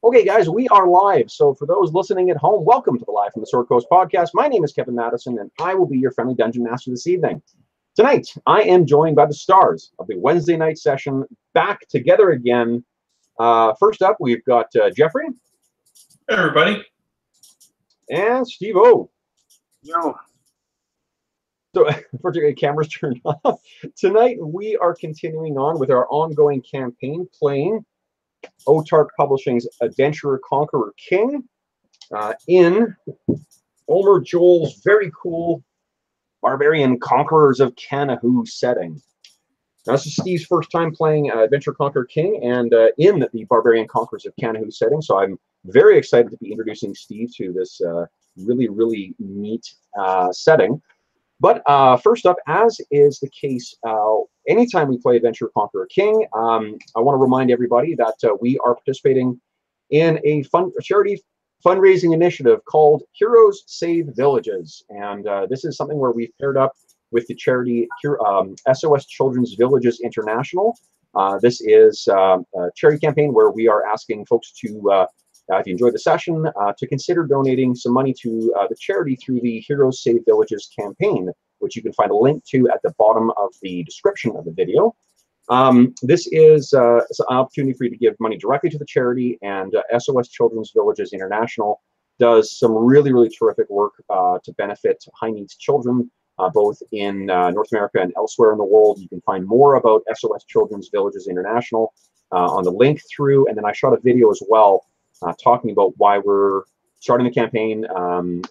Okay, guys, we are live. So for those listening at home, welcome to the Live from the Sword Coast podcast. My name is Kevin Madison, and I will be your friendly Dungeon Master this evening. Tonight, I am joined by the stars of the Wednesday night session, back together again. First up, we've got Jeffrey. Hey, everybody. And Steve O. Yo. So, unfortunately, camera's turned off. Tonight, we are continuing on with our ongoing campaign, playing Autarch Publishing's Adventurer Conqueror King in Omer Joel's very cool Barbarian Conquerors of Kanahu setting. Now, this is Steve's first time playing Adventurer Conqueror King and in the Barbarian Conquerors of Kanahu setting, so I'm very excited to be introducing Steve to this really, really neat setting. But first up, as is the case anytime we play Adventurer Conqueror King, I want to remind everybody that we are participating in a charity fundraising initiative called Heroes Save Villages. And this is something where we've paired up with the charity SOS Children's Villages International. This is a charity campaign where we are asking folks to, if you enjoyed the session, to consider donating some money to the charity through the Heroes Save Villages campaign, which you can find a link to at the bottom of the description of the video. This is an opportunity for you to give money directly to the charity, and SOS Children's Villages International does some really, really terrific work to benefit high-needs children, both in North America and elsewhere in the world. You can find more about SOS Children's Villages International on the link through, and then I shot a video as well talking about why we're starting the campaign,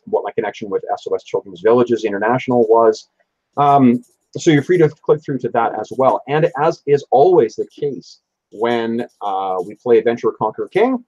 what my connection with SOS Children's Villages International was. So you're free to click through to that as well. And as is always the case when we play Adventurer Conqueror King,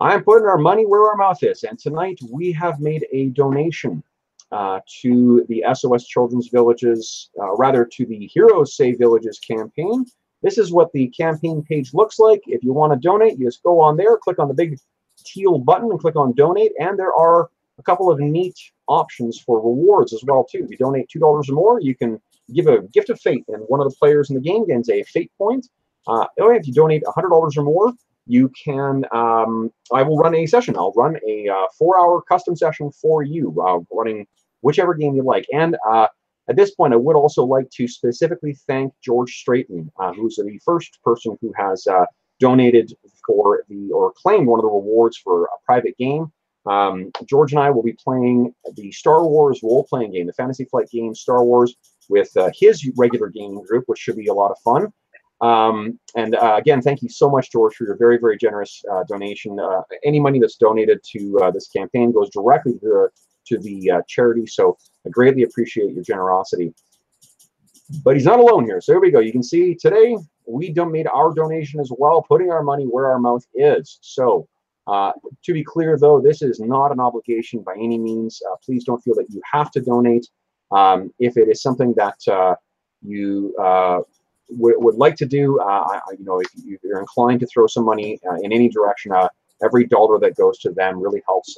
I'm putting our money where our mouth is. And tonight we have made a donation to the SOS Children's Villages, rather to the Heroes Save Villages campaign. This is what the campaign page looks like. If you want to donate, you just go on there, click on the big teal button and click on donate. And there are a couple of neat options for rewards as well, too. If you donate $2 or more, you can give a gift of fate, and one of the players in the game gains a fate point. If you donate $100 or more, you can, I will run a session. I'll run a 4-hour custom session for you, running whichever game you like. And at this point, I would also like to specifically thank George Straighton, who's the first person who has donated for or claimed one of the rewards for a private game. George and I will be playing the Star Wars role-playing game, the Fantasy Flight game Star Wars, with his regular gaming group, which should be a lot of fun. Again, thank you so much, George, for your very, very generous donation. Any money that's donated to this campaign goes directly to the charity, so I greatly appreciate your generosity. But he's not alone here, so here we go. You can see today we made our donation as well, putting our money where our mouth is. So to be clear, though, this is not an obligation by any means. Please don't feel that you have to donate. If it is something that you would like to do, if you're inclined to throw some money in any direction, every dollar that goes to them really helps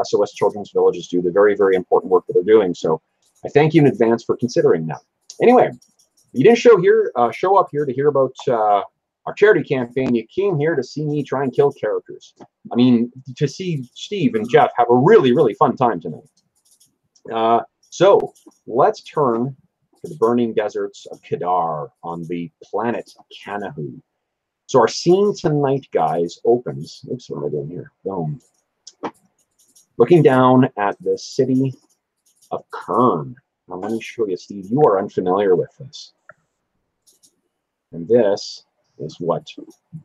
SOS Children's Villages do the very, very important work that they're doing. So I thank you in advance for considering that. Anyway, you didn't show up here to hear about our charity campaign. You came here to see me try and kill characters. I mean, to see Steve and Jeff have a really, really fun time tonight. So let's turn to the burning deserts of Kadar on the planet Kanahu. So our scene tonight, guys, opens. Oops, what am I doing here? Boom. Looking down at the city of Kurn. Now, let me show you, Steve. You are unfamiliar with this. And this is what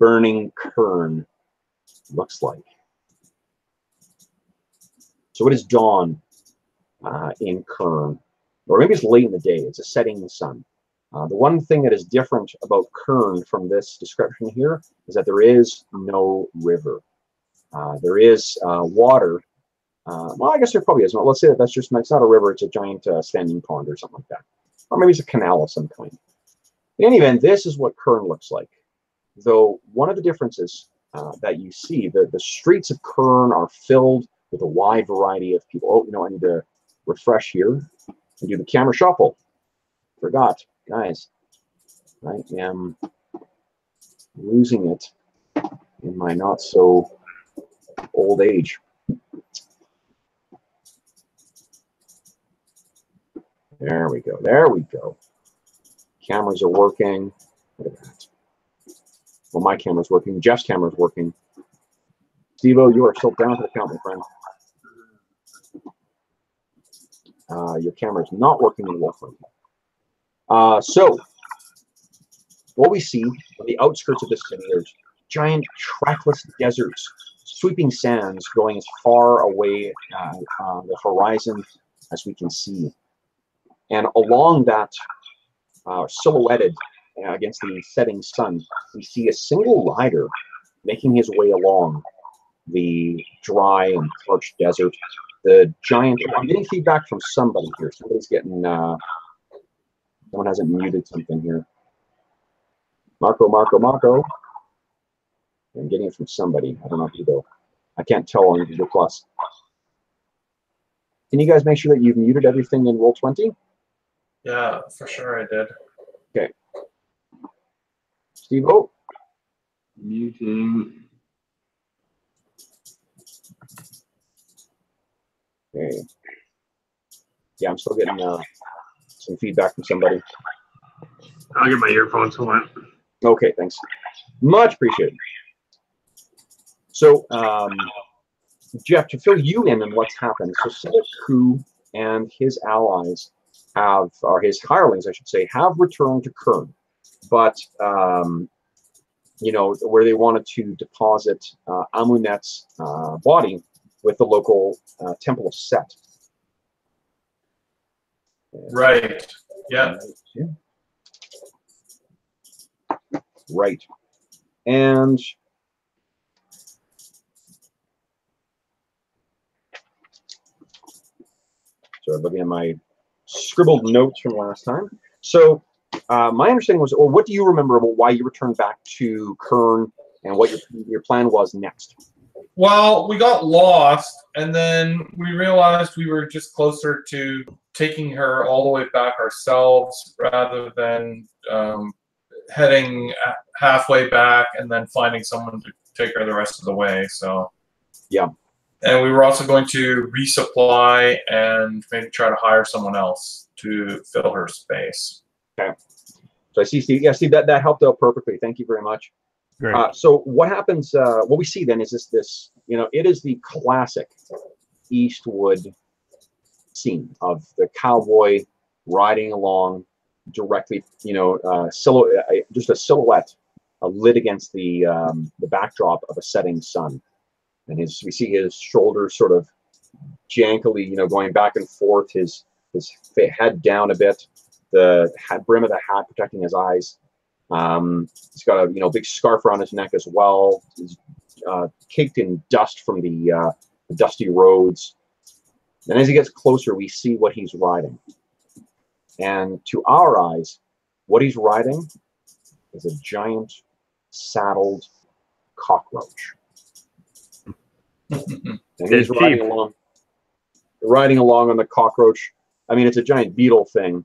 burning Kurn looks like. So it is dawn in Kurn, or maybe it's late in the day. It's a setting sun. The one thing that is different about Kurn from this description here is that there is no river. There is water. Well, I guess there probably is. Let's say that it's not a river. It's a giant standing pond or something like that. Or maybe it's a canal of some kind. In any event, this is what Kurn looks like. Though one of the differences that you see, the streets of Kurn are filled with a wide variety of people. Oh, I need to refresh here and do the camera shuffle. Forgot, guys. I am losing it in my not so old age. There we go. There we go. Cameras are working. Look at that. Well, my camera's working. Jeff's camera's working. Steve-O, you are still down to the count, my friend. Your camera's not working in Wolfram. So, what we see on the outskirts of this city, there's giant trackless deserts, sweeping sands going as far away the horizon as we can see. And along that, silhouetted against the setting sun, we see a single rider making his way along the dry and parched desert. The giant, I'm getting feedback from somebody here. Somebody's getting, someone hasn't muted something here. Marco. I'm getting it from somebody. I don't know who though. I can't tell on Google Plus. Can you guys make sure that you've muted everything in Roll20? Yeah, for sure I did. Okay. Steve-O? Muting. Okay. Yeah, I'm still getting some feedback from somebody. I'll get my earphones. Hold on. Okay, thanks. Much appreciated. So, Jeff, to fill you in on what's happened, so Sebek Khu and his allies have, or his hirelings, I should say, have returned to Kurn, but you know, where they wanted to deposit Amunet's body with the local Temple of Set. Right. Yeah. Right. And so I'm looking at my scribbled notes from last time. So my understanding was, or what do you remember about why you returned back to Kurn and what your plan was next? Well, we got lost, and then we realized we were just closer to taking her all the way back ourselves rather than heading halfway back and then finding someone to take her the rest of the way. So, yeah. And we were also going to resupply and maybe try to hire someone else to fill her space. Okay. So I see, Steve. Yeah, Steve, that helped out perfectly. Thank you very much. Great. So what happens, what we see then is this, you know, it is the classic Eastwood scene of the cowboy riding along directly, you know, just a silhouette lit against the backdrop of a setting sun. And we see his shoulders sort of jankily, you know, going back and forth, his head down a bit, the brim of the hat protecting his eyes. He's got a, you know, big scarf around his neck as well. He's caked in dust from the dusty roads. And as he gets closer, we see what he's riding. And to our eyes, what he's riding is a giant saddled cockroach. And he's riding along on the cockroach. I mean, it's a giant beetle thing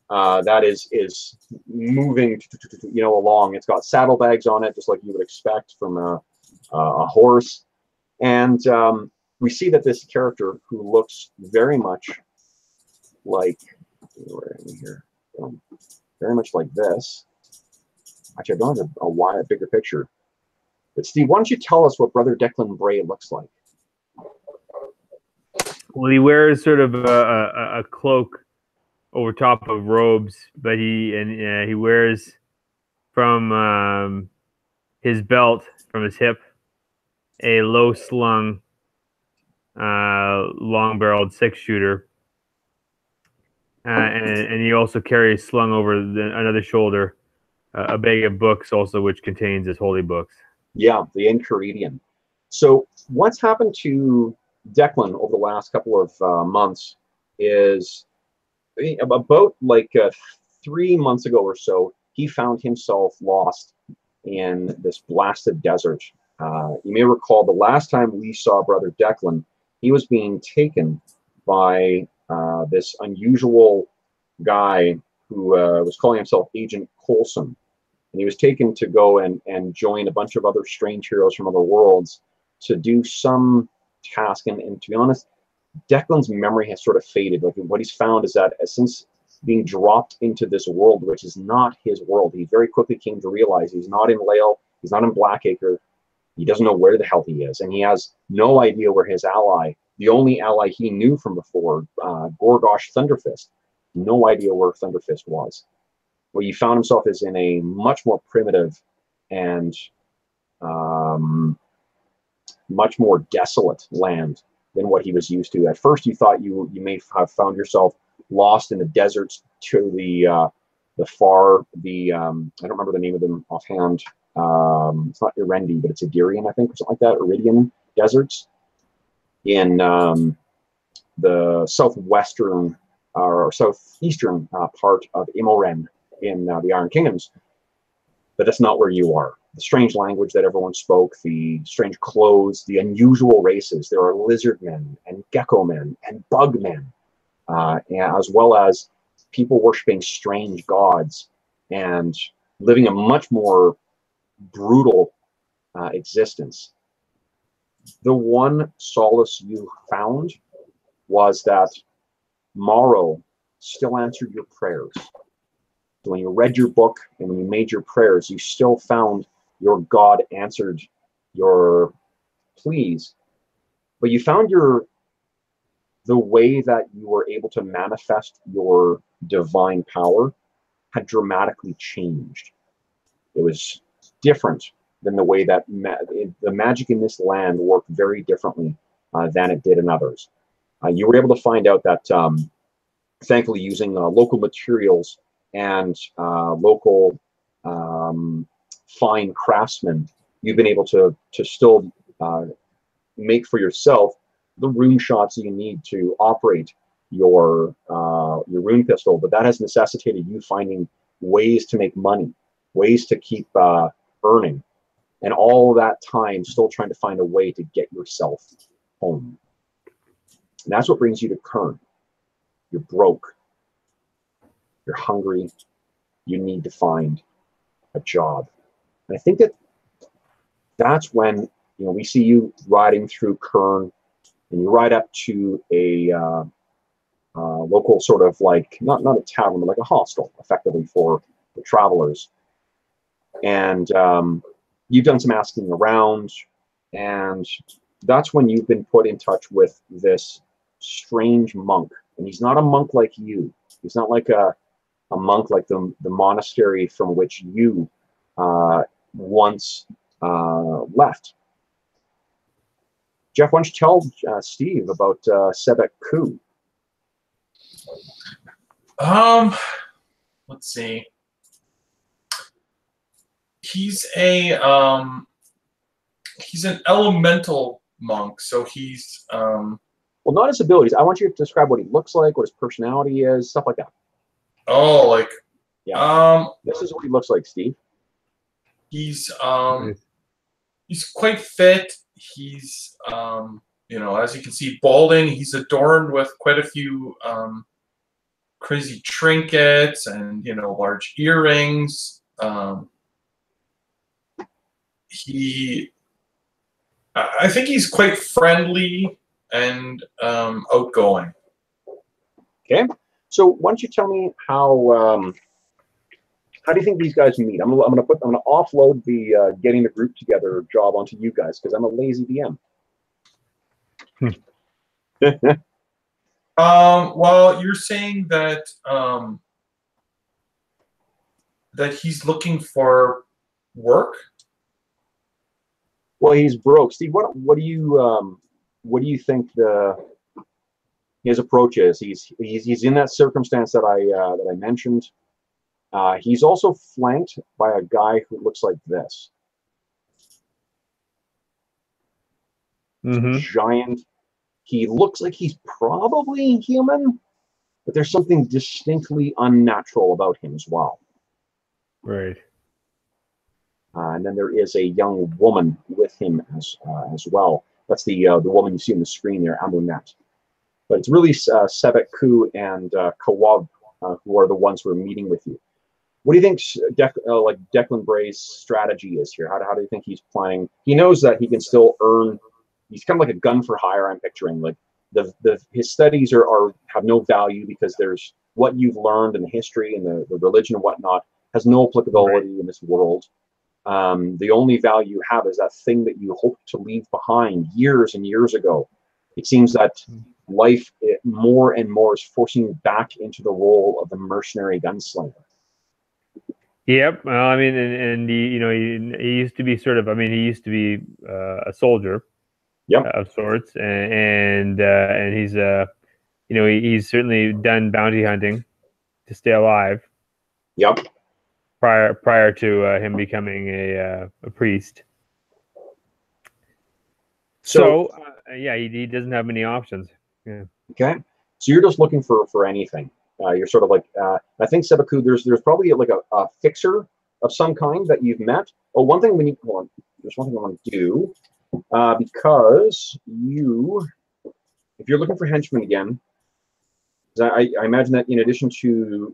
that is moving, you know, along. It's got saddlebags on it, just like you would expect from a horse. And we see that this character, who looks very much like, where am I here? Very much like this. Actually, I don't have a bigger picture. But Steve, why don't you tell us what Brother Declan Bray looks like? Well, he wears sort of a cloak over top of robes, but he wears from his belt, from his hip, a low-slung, long-barreled six-shooter, and he also carries slung over another shoulder a bag of books, also which contains his holy books. Yeah, the Enchiridion. So what's happened to Declan over the last couple of months is about like 3 months ago or so, he found himself lost in this blasted desert. You may recall the last time we saw Brother Declan, he was being taken by this unusual guy who was calling himself Agent Coulson. And he was taken to go and join a bunch of other strange heroes from other worlds to do some task. And to be honest, Declan's memory has sort of faded. Like, what he's found is that since being dropped into this world, which is not his world, he very quickly came to realize he's not in Lael, he's not in Blackacre, he doesn't know where the hell he is, and he has no idea where his ally, the only ally he knew from before, Gorgosh Thunderfist, no idea where Thunderfist was. Well, he found himself is in a much more primitive and much more desolate land than what he was used to. At first, you thought you may have found yourself lost in the deserts to the far, I don't remember the name of them offhand. It's not Erendi, but it's Adirian, I think, or something like that. Iridian deserts in the southwestern or southeastern part of Imoren in the Iron Kingdoms. But that's not where you are. The strange language that everyone spoke, the strange clothes, the unusual races. There are lizard men and gecko men and bug men, as well as people worshiping strange gods and living a much more brutal existence. The one solace you found was that Morrow still answered your prayers. So when you read your book and when you made your prayers, you still found your God answered your pleas, but you found the way that you were able to manifest your divine power had dramatically changed. It was different than the way that the magic in this land worked very differently than it did in others. You were able to find out that, thankfully, using local materials and local fine craftsmen, you've been able to still make for yourself the rune shots you need to operate your rune pistol, but that has necessitated you finding ways to make money, ways to keep earning, and all that time still trying to find a way to get yourself home. And that's what brings you to Kurn. You're broke. You're hungry. You need to find a job. And I think that's when we see you riding through Kurn, and you ride up to a local sort of like not a tavern, but like a hostel, effectively for the travelers. And you've done some asking around, and that's when you've been put in touch with this strange monk. And he's not a monk like you. He's not like a monk like the monastery from which you once left. Jeff, why don't you tell Steve about Sebek Khu? Let's see. He's an elemental monk, so he's well, not his abilities. I want you to describe what he looks like, what his personality is, stuff like that. Oh, like this is what he looks like, Steve. He's quite fit. He's as you can see, balding. He's adorned with quite a few crazy trinkets and large earrings. I think he's quite friendly and outgoing. Okay, so why don't you tell me how do you think these guys meet? I'm gonna offload the getting the group together job onto you guys because I'm a lazy DM. Well, you're saying that that he's looking for work. Well, he's broke. Steve, what do you think his approach is? He's in that circumstance that I mentioned. He's also flanked by a guy who looks like this. Giant. He looks like he's probably human, but there's something distinctly unnatural about him as well. Right. And then there is a young woman with him as well. That's the woman you see on the screen there, Amunet. But it's really Sebek Khu and Kawab who are the ones who are meeting with you. What do you think like Declan Bray's strategy is here? How do you think he's planning? He knows that he can still earn. He's kind of like a gun for hire. I'm picturing like his studies have no value because there's what you've learned in the history and the religion and whatnot has no applicability in this world. The only value you have is that thing that you hoped to leave behind years and years ago. It seems that life more and more is forcing you back into the role of the mercenary gunslinger. Yep. Well, I mean, and he, you know, he used to be sort of. I mean, he used to be a soldier, of sorts, and he's you know, he's certainly done bounty hunting to stay alive. Yep. Prior to him becoming a priest. So yeah, he doesn't have many options. Yeah. Okay. So you're just looking for anything. You're sort of like I think Sebek Khu, there's probably like a fixer of some kind that you've met. Oh, one thing we need. Hold on. There's one thing I want to do because if you're looking for henchmen again, I imagine that in addition to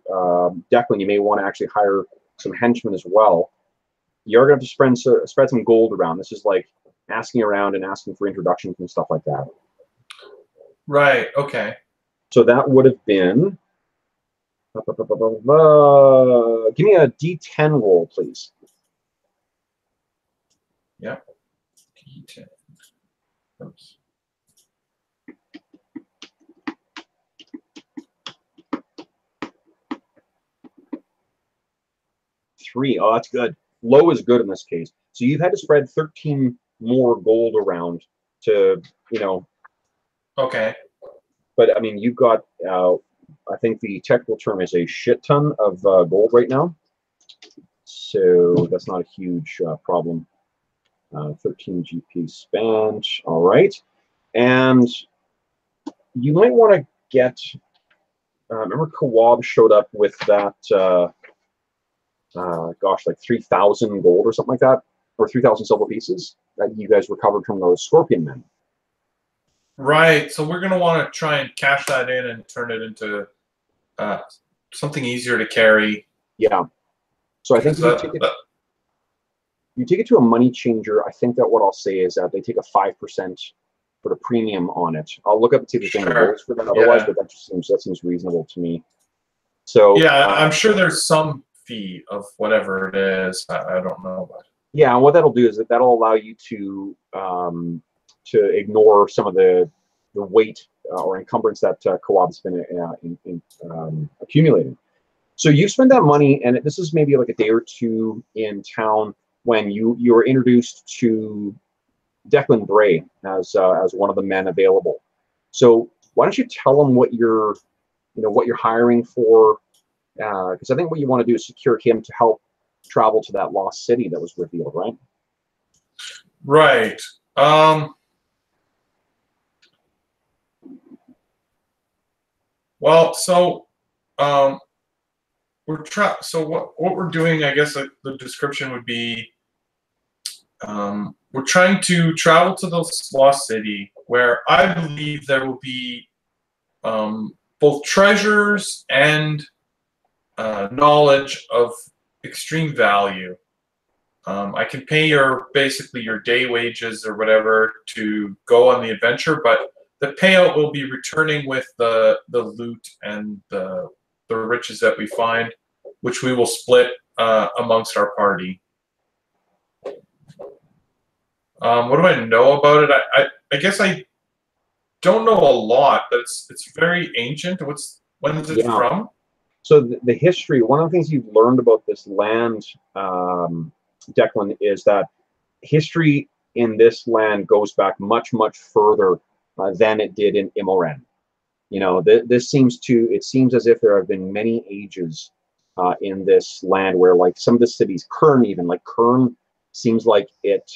Declan, you may want to actually hire some henchmen as well. You're going to have to spread some gold around. This is like asking around and asking for introductions and stuff like that. Right. Okay. So that would have been. Give me a D10 roll, please. Yep. D10. Oops. Three. Oh, that's good. Low is good in this case. So you've had to spread 13 more gold around to, you know. Okay. But I mean, you've got. I think the technical term is a shit ton of gold right now. So that's not a huge problem. 13 GP spent. All right. And you might want to get. Remember, Kawab showed up with that. Gosh, like 3,000 gold or something like that, or 3,000 silver pieces that you guys recovered from those scorpion men. Right. So we're going to want to try and cash that in and turn it into something easier to carry. Yeah. So I think you take it to a money changer. I think that what I'll say is that they take a 5% for the premium on it. I'll look up and see if there's any rules for that otherwise, but that seems reasonable to me. So yeah, I'm sure there's some fee of whatever it is. I don't know, but yeah, and what that'll do is that'll allow you to ignore some of the weight or encumbrance that Kawab's been accumulating. So you spend that money, and this is maybe like a day or two in town when you were introduced to Declan Bray as one of the men available. So why don't you tell him what you're hiring for? Because I think what you want to do is secure him to help travel to that lost city that was revealed, right? Right. Well, so what we're doing, I guess the description would be we're trying to travel to the lost city where I believe there will be both treasures and knowledge of extreme value. I can pay basically your day wages or whatever to go on the adventure, but the payout will be returning with the loot and the riches that we find, which we will split amongst our party. What do I know about it? I guess I don't know a lot, but it's very ancient. When is it from? So the history, one of the things you've learned about this land, Declan, is that history in this land goes back much, much further than it did in Imoran. You know, it seems as if there have been many ages in this land where, like, some of the cities, Kurn even, like Kurn, seems like it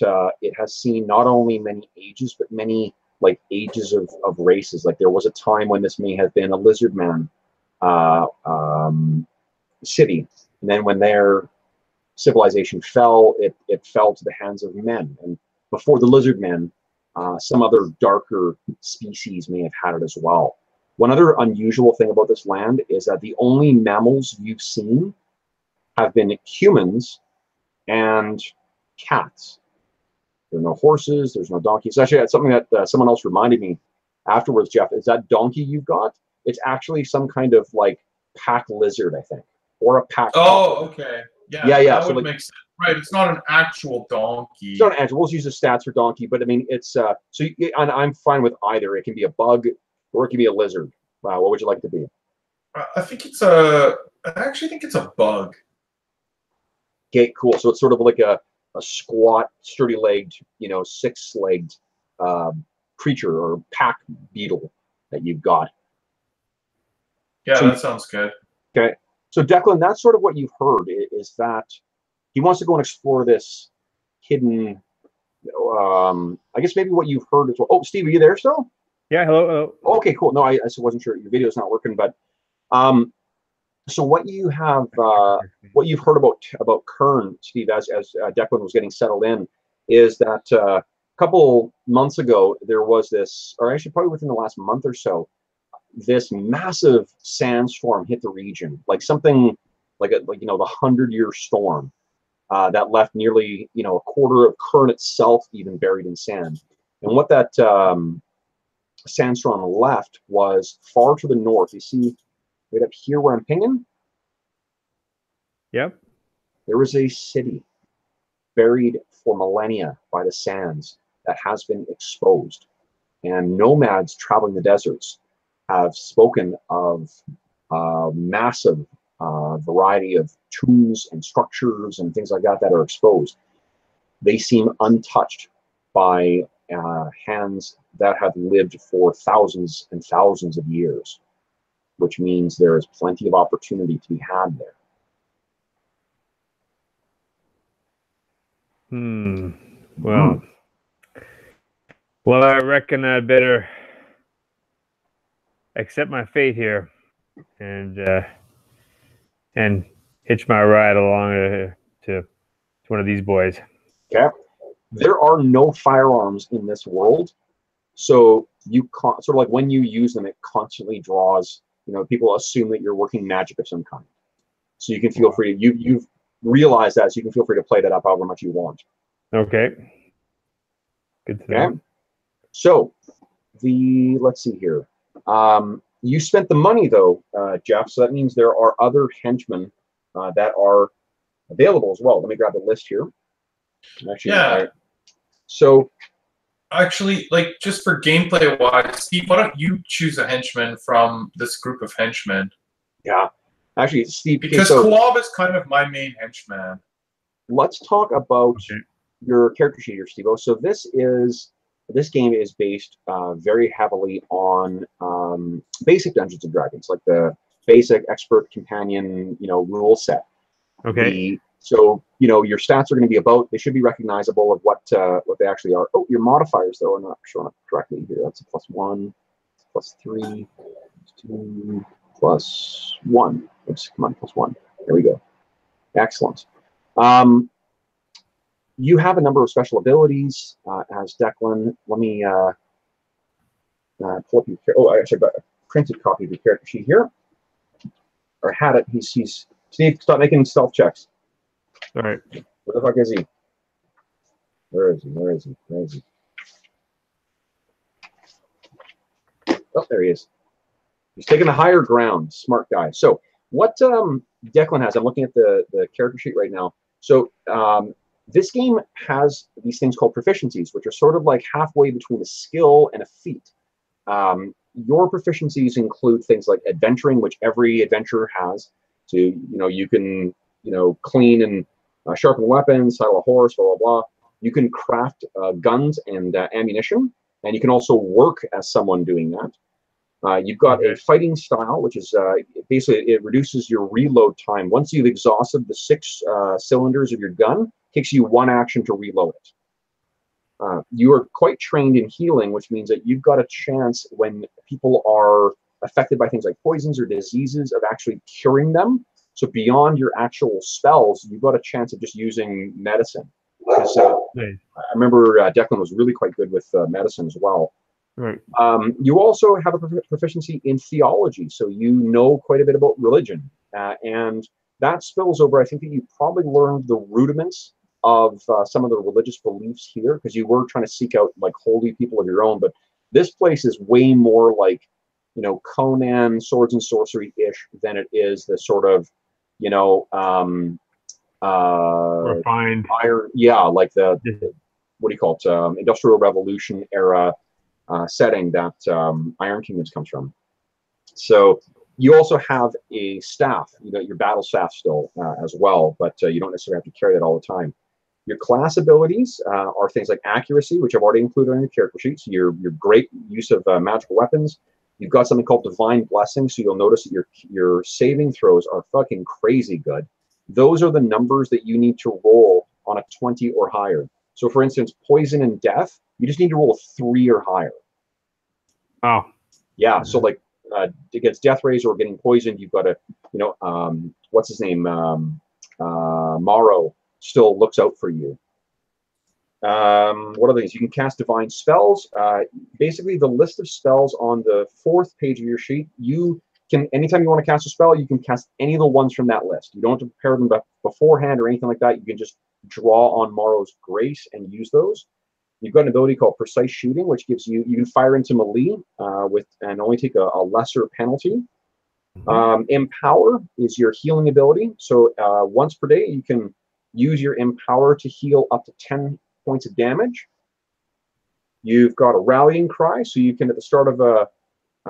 has seen not only many ages, but many, like, ages of races. Like, there was a time when this may have been a lizard man city, and then when their civilization fell, it fell to the hands of men, and before the lizard men, some other darker species may have had it as well. One other unusual thing about this land is that the only mammals you've seen have been humans and cats. There are no horses. There's no donkeys. Actually, that's something that someone else reminded me afterwards, Jeff. Is that donkey you've got? It's actually some kind of like pack lizard, I think, or a pack. Oh, okay. Yeah, yeah. That So would like, make sense. Right, it's not an actual donkey. it's not an animal. We'll use the stats for donkey, but I mean, it's so. And I'm fine with either. It can be a bug, or it can be a lizard. What would you like to be? I think it's a. I actually think it's a bug. Okay, cool. So it's sort of like a squat, sturdy-legged, six-legged creature or pack beetle that you've got. Yeah, so, that sounds good. Okay. So Declan, that's sort of what you've heard, is that he wants to go and explore this hidden, I guess maybe what you've heard as well. Oh, Steve, are you there still? Yeah, hello. Okay, cool. No, I wasn't sure. Your video's not working, but so what you have, what you've heard about Kurn, Steve, as Declan was getting settled in, is that a couple months ago there was this, or actually probably within the last month or so, this massive sandstorm hit the region, like something like the 100-year storm that left nearly a quarter of Kurn itself even buried in sand. And what that sandstorm left was far to the north. You see right up here where I'm pinging? Yep. There was a city buried for millennia by the sands that has been exposed. And nomads traveling the deserts have spoken of a massive variety of tombs and structures and things like that that are exposed. They seem untouched by hands that have lived for thousands and thousands of years, which means there is plenty of opportunity to be had there. Well, I reckon I better accept my fate here and hitch my ride along to one of these boys. Okay. There are no firearms in this world, so you sort of like when you use them, it constantly draws. People assume that you're working magic of some kind, so you can feel free. You've realized that, so you can feel free to play that up however much you want. Okay. Good to know. Okay. So let's see here. You spent the money though, Jeff. So that means there are other henchmen that are available as well. Let me grab the list here. Actually, yeah. So actually, like, just for gameplay wise, Steve, why don't you choose a henchman from this group of henchmen? Yeah. Actually, Steve, because Kawab is kind of my main henchman. Let's talk about your character sheet here, Steve. So this game is based very heavily on basic Dungeons and Dragons, like the basic expert companion, rule set. Okay. So your stats are going to be about. They should be recognizable of what they actually are. Oh, your modifiers though are not showing up correctly here. That's a +1, +3, +2, +1. Oops, come on, +1. There we go. Excellent. You have a number of special abilities as Declan. Let me pull up your. Oh, I actually got a printed copy of your character sheet here, or had it. He's Steve. Stop making stealth checks. All right. Where the fuck is he? Where is he? Where is he? Where is he? Oh, there he is. He's taking the higher ground. Smart guy. So what Declan has, I'm looking at the character sheet right now. So this game has these things called proficiencies, which are sort of like halfway between a skill and a feat. Your proficiencies include things like adventuring, which every adventurer has. So you can clean and sharpen weapons, saddle a horse, blah, blah, blah. You can craft guns and ammunition, and you can also work as someone doing that. You've got a fighting style, which is basically it reduces your reload time. Once you've exhausted the 6 cylinders of your gun, it takes you 1 action to reload it. You are quite trained in healing, which means that you've got a chance when people are affected by things like poisons or diseases of actually curing them. So beyond your actual spells, you've got a chance of just using medicine. Because, I remember Declan was really quite good with medicine as well. Right. You also have a proficiency in theology, so you know quite a bit about religion. And that spills over. I think that you probably learned the rudiments of some of the religious beliefs here, because you were trying to seek out like holy people of your own. But this place is way more like, you know, Conan swords and sorcery-ish than it is the sort of, you know, refined iron, yeah, like the what do you call it, Industrial Revolution era setting that Iron Kingdoms comes from. So you also have a staff, you got your battle staff still as well, but you don't necessarily have to carry that all the time. Your class abilities are things like accuracy, which I've already included on your character sheets. Your great use of magical weapons. You've got something called Divine Blessing, so you'll notice that your saving throws are fucking crazy good. Those are the numbers that you need to roll on a 20 or higher. So for instance, poison and death, you just need to roll a 3 or higher. Oh. Yeah, so like against death rays or getting poisoned, you've got to, you know, what's his name? Morrow still looks out for you. What other things? You can cast divine spells. Basically, the list of spells on the 4th page of your sheet, you can, anytime you want to cast a spell, you can cast any of the ones from that list. You don't have to prepare them beforehand or anything like that. You can just draw on Morrow's grace and use those. You've got an ability called Precise Shooting, which gives you, you can fire into melee and only take a lesser penalty. Empower is your healing ability. So once per day, you can use your Empower to heal up to 10 points of damage. You've got a Rallying Cry, so you can, at the start of a,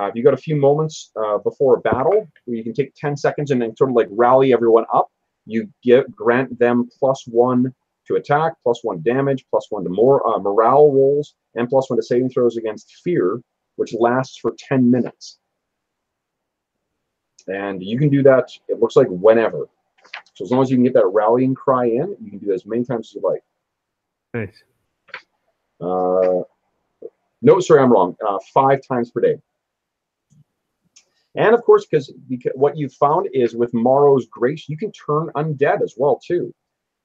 if you've got a few moments before a battle, where you can take 10 seconds and then sort of like rally everyone up, you grant them +1 to attack, +1 damage, +1 to more morale rolls, and +1 to saving throws against fear, which lasts for 10 minutes. And you can do that, it looks like, whenever. So as long as you can get that Rallying Cry in, you can do it as many times as you like. Nice. No, sorry, I'm wrong. 5 times per day. And of course, because what you've found is with Morrow's Grace, you can turn undead as well, too.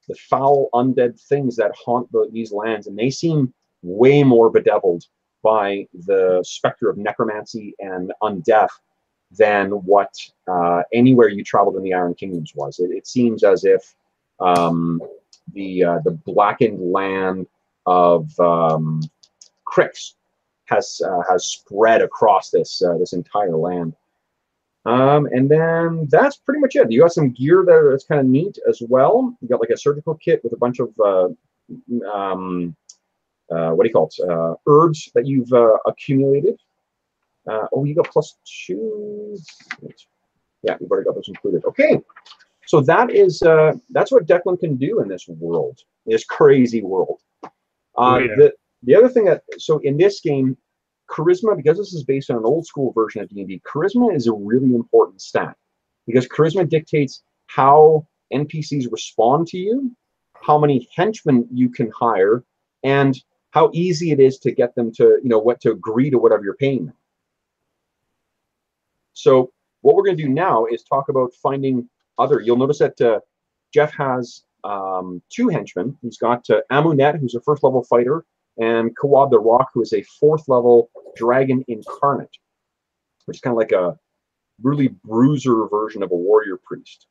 The foul undead things that haunt these lands, and they seem way more bedeviled by the specter of necromancy and undeath than what anywhere you traveled in the Iron Kingdoms was. It seems as if the blackened land of Crix has spread across this entire land. And then that's pretty much it. You got some gear that's kind of neat as well. You got like a surgical kit with a bunch of what do you call it? Herbs that you've accumulated. Oh, you got +2. Yeah, you've already got those included. Okay, so that is that's what Declan can do in this world, this crazy world. The other thing that, so in this game, charisma, because this is based on an old school version of D&D, charisma is a really important stat, because charisma dictates how NPCs respond to you, how many henchmen you can hire, and how easy it is to get them to, you know, what to agree to whatever you're paying them. So what we're going to do now is talk about finding other. You'll notice that Jeff has 2 henchmen. He's got Amunet, who's a 1st level fighter, and Kawab the Rock, who is a 4th level Dragon Incarnate, which is kind of like a really bruiser version of a warrior priest.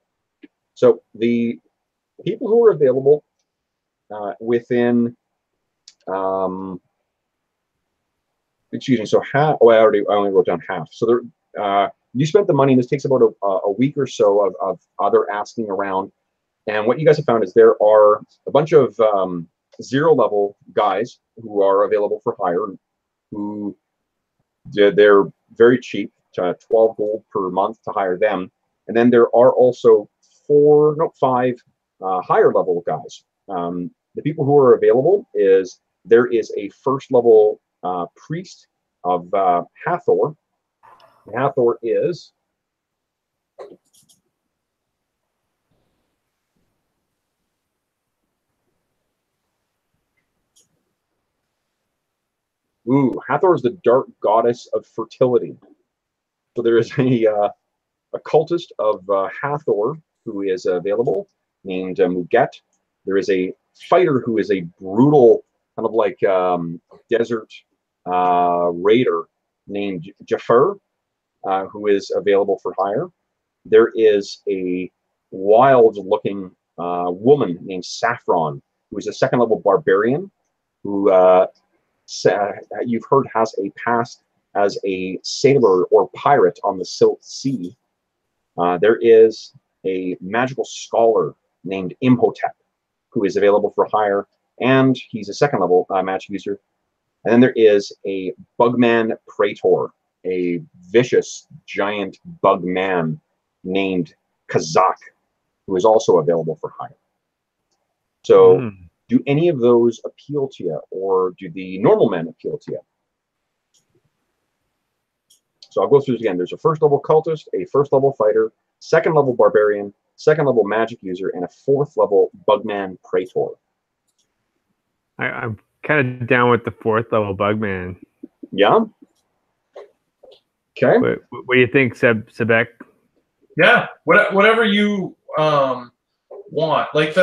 So the people who are available within, excuse me, so half, oh, I only wrote down half. So there, you spent the money, and this takes about a week or so of other asking around. And what you guys have found is there are a bunch of 0 level guys who are available for hire, who they're very cheap, 12 gold per month to hire them. And then there are also 5 higher level guys. The people who are available is, there is a 1st level priest of Hathor. Hathor is Hathor is the dark goddess of fertility. So there is a cultist of Hathor who is available, named Muget. There is a fighter who is a brutal, kind of like desert raider named Jafar, who is available for hire. There is a wild-looking woman named Saffron, who is a second-level barbarian, who you've heard has a past as a sailor or pirate on the Silt Sea. There is a magical scholar named Imhotep, who is available for hire, and he's a second-level magic user. And then there is a Bugman Praetor, a vicious giant bug man named Kazak, who is also available for hire. So, do any of those appeal to you, or do the normal men appeal to you? So I'll go through this again. There's a first-level cultist, a first-level fighter, second-level barbarian, second-level magic user, and a fourth-level Bugman Praetor. I'm kind of down with the fourth-level Bugman. Yeah? Okay. What do you think, Sebek? Yeah, whatever you want. Like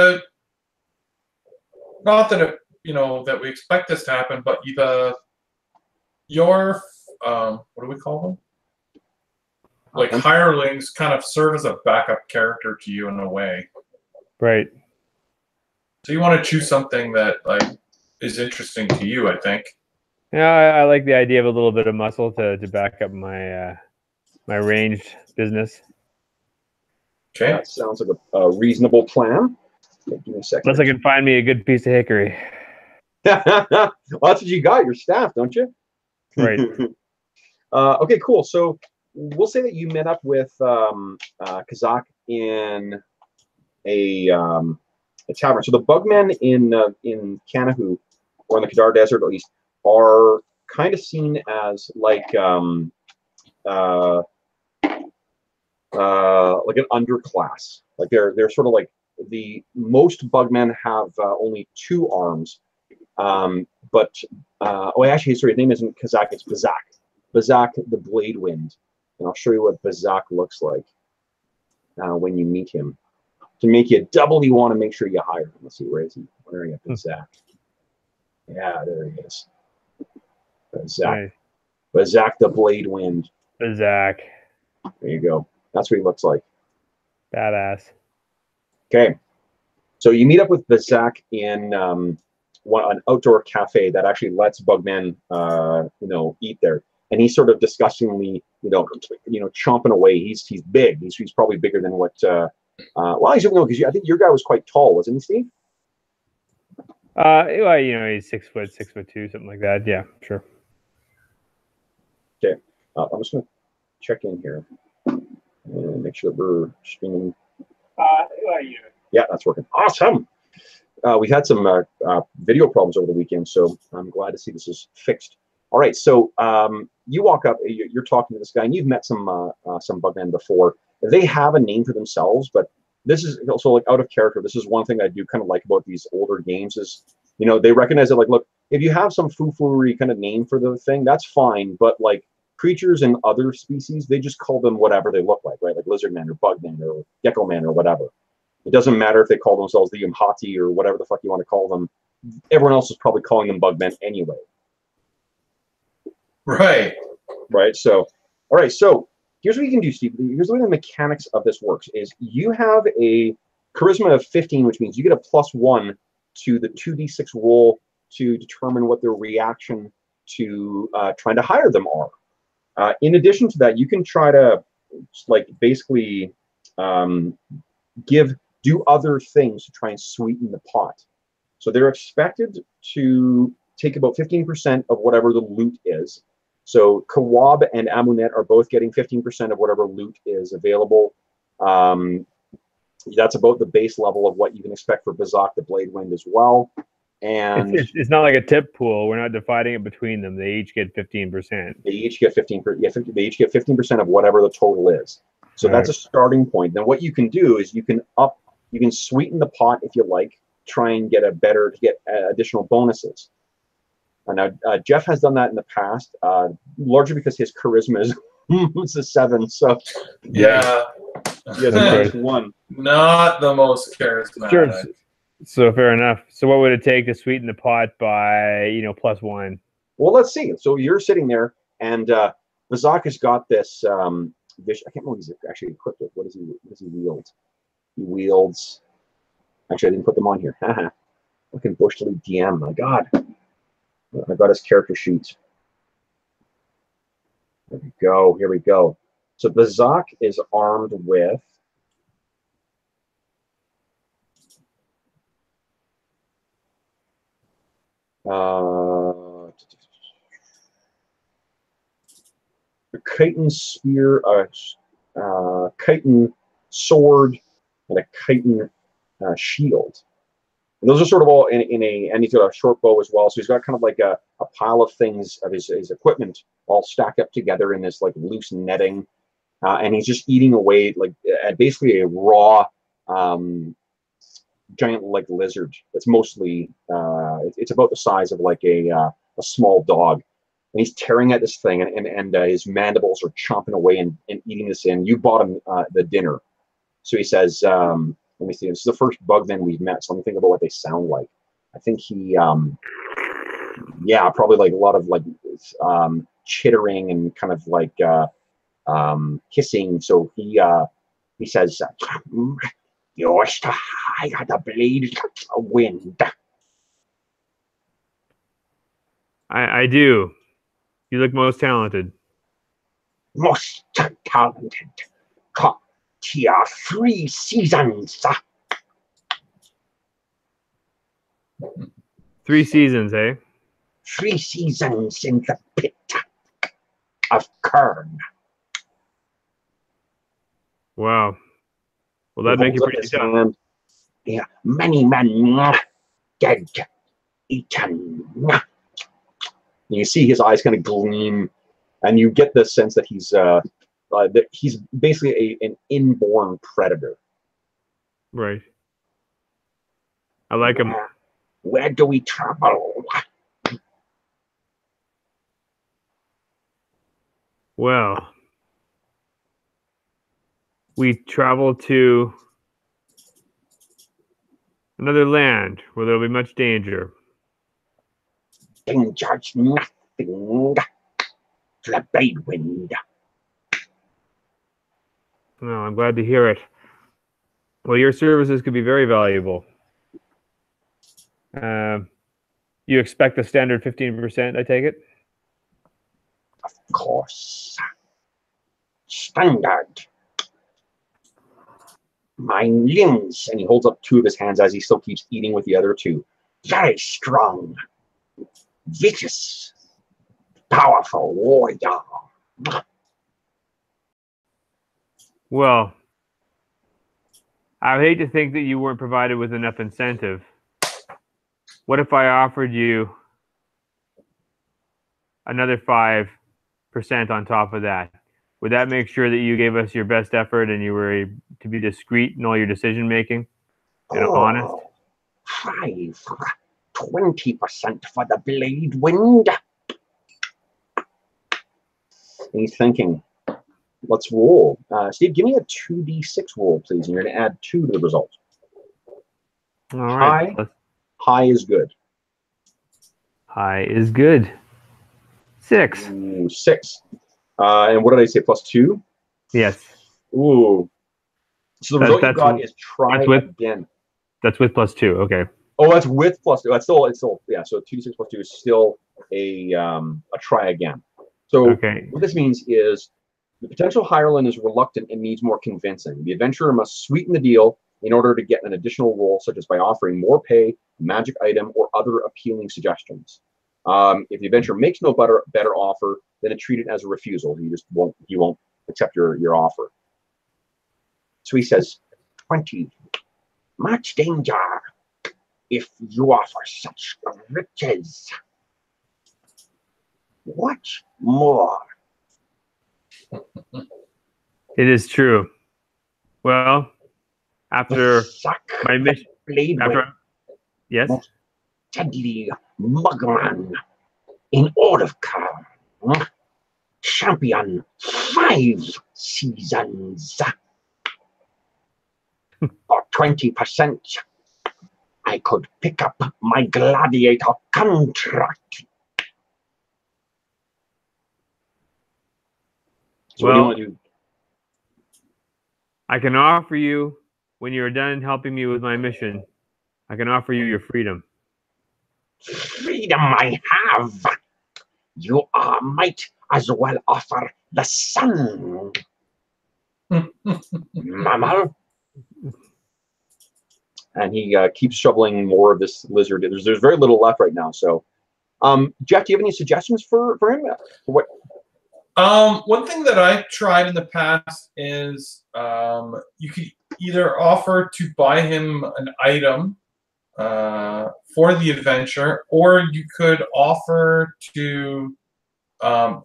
not that it, that we expect this to happen, but your what do we call them? Like hirelings kind of serve as a backup character to you in a way. Right. So you want to choose something that is interesting to you, I think. Yeah, I like the idea of a little bit of muscle to back up my my ranged business. Okay. That sounds like a reasonable plan. Okay, give me a second. Unless I can find me a good piece of hickory. Well, that's what you got, your staff, don't you? Right. Okay, cool. So we'll say that you met up with Kazak in a tavern. So the Bugmen in Kanahu, or in the Kadar Desert at least, are kind of seen as like an underclass. Like they're sort of like the most Bugmen have only 2 arms. Actually, sorry, his name isn't Kazak, it's Bazak. Bazak the Blade Wind. And I'll show you what Bazak looks like when you meet him. To make you doubly want to make sure you hire him. Let's see, where is he? Where are you, Bazak? Yeah, there he is. Bazak. Nice. Bazak the Blade Wind. Bazak. There you go. That's what he looks like. Badass. Okay. So you meet up with Bazak in an outdoor cafe that actually lets Bugmen, eat there. And he's sort of disgustingly, chomping away. He's big. He's probably bigger than what. He's because I think your guy was quite tall, wasn't he, Steve? Well, he's 6 foot, 6'2", something like that. Yeah, sure. Okay, I'm just gonna check in here and make sure that we're streaming. Yeah, that's working. Awesome. We've had some video problems over the weekend, so I'm glad to see this is fixed. All right, so you walk up, you're talking to this guy, and you've met some Bugmen before. They have a name for themselves, but this is also like out of character. This is one thing I do kind of like about these older games is, they recognize that, like, look, if you have some foo-fooey kind of name for the thing, that's fine, but like creatures in other species, they just call them whatever they look like, right? Like lizard man or bug man or gecko man or whatever. It doesn't matter if they call themselves the Umhati or whatever the fuck you want to call them. Everyone else is probably calling them Bugmen anyway. Right. Right. So, all right. So here's what you can do, Steve. Here's the way the mechanics of this works is you have a charisma of 15, which means you get a +1 to the 2d6 roll to determine what their reaction to trying to hire them are. In addition to that, you can try to basically do other things to try and sweeten the pot. So they're expected to take about 15% of whatever the loot is. So Kawab and Amunet are both getting 15% of whatever loot is available. That's about the base level of what you can expect for Bazak the Blade Wind as well. And it's not like a tip pool. We're not dividing it between them. They each get 15%. They each get 15%. Yeah, they each get 15% of whatever the total is. So that's a starting point. Then what you can do is you can sweeten the pot if you like, try and get additional bonuses. Now Jeff has done that in the past, largely because his charisma is it's a 7. So yeah, he has a +1. Not the most charismatic. Sure. So fair enough. So what would it take to sweeten the pot by +1? Well, let's see. So you're sitting there, and Bazak has got this. I can't remember what he's actually equipped with. What does he wield? he wields. Actually, I didn't put them on here. Haha. Fucking bushly DM. My God. I got his character sheet. There we go. Here we go. So Bazak is armed with a chitin spear, chitin sword, and a chitin shield. And those are sort of all in a, and he's got a short bow as well. So he's got kind of like a pile of things of his equipment all stacked up together in this like loose netting. And he's just eating away like basically a raw giant like lizard. It's mostly it's about the size of like a small dog. And he's tearing at this thing, and his mandibles are chomping away and eating this in. You bought him the dinner. So he says, let me see, this is the first bugman we've met, so let me think about what they sound like. I think he, yeah, probably like a lot of like chittering and kind of like hissing. So he says, you wish to hide the blade wind. I do. You look most talented. Most talented. Come to your 3 seasons. 3 seasons, eh? 3 seasons in the pit of Kurn. Wow. Well, that'd make you pretty tough. Yeah, many men dead, eaten. You see his eyes kind of gleam, and you get the sense that he's basically an inborn predator. Right. I like him. Where do we travel? Well, we travel to another land where there'll be much danger. Danger's nothing to the blade wind. Well, I'm glad to hear it. Well, your services could be very valuable. You expect the standard 15%, I take it? Of course. Standard. My limbs, and he holds up 2 of his hands as he still keeps eating with the other 2. Very strong. Vicious. Powerful warrior. Well, I would hate to think that you weren't provided with enough incentive. What if I offered you another 5% on top of that? Would that make sure that you gave us your best effort and you were to be discreet in all your decision making and honest? 20% for the blade wind. He's thinking. Let's roll. Steve, give me a 2d6 roll, please, and you're going to add 2 to the result. All right. High is good. High is good. 6. Ooh, 6. And what did I say? +2? Yes. Ooh. So the result you got is try again. That's with +2. Okay. Oh, that's with +2. That's still yeah. So 2d6 +2 is still a try again. So what this means is the potential hireling is reluctant and needs more convincing. The adventurer must sweeten the deal in order to get an additional role, such as by offering more pay, magic item, or other appealing suggestions. If the adventurer makes no better offer, then it's treated as a refusal. He won't accept your offer. So he says, 20. Much danger if you offer such riches. What more? It is true. Well, after my mission, yes, most deadly mugman in all of Kurn, champion 5 seasons. For 20%, I could pick up my gladiator contract. So well, what do you want to do? I can offer you when you are done helping me with my mission, I can offer you your freedom. Freedom I have. You might as well offer the sun. Mammal. And he keeps shoveling more of this lizard. There's very little left right now. So, Jeff, do you have any suggestions for him? For what? One thing that I tried in the past is you could either offer to buy him an item for the adventure, or you could offer to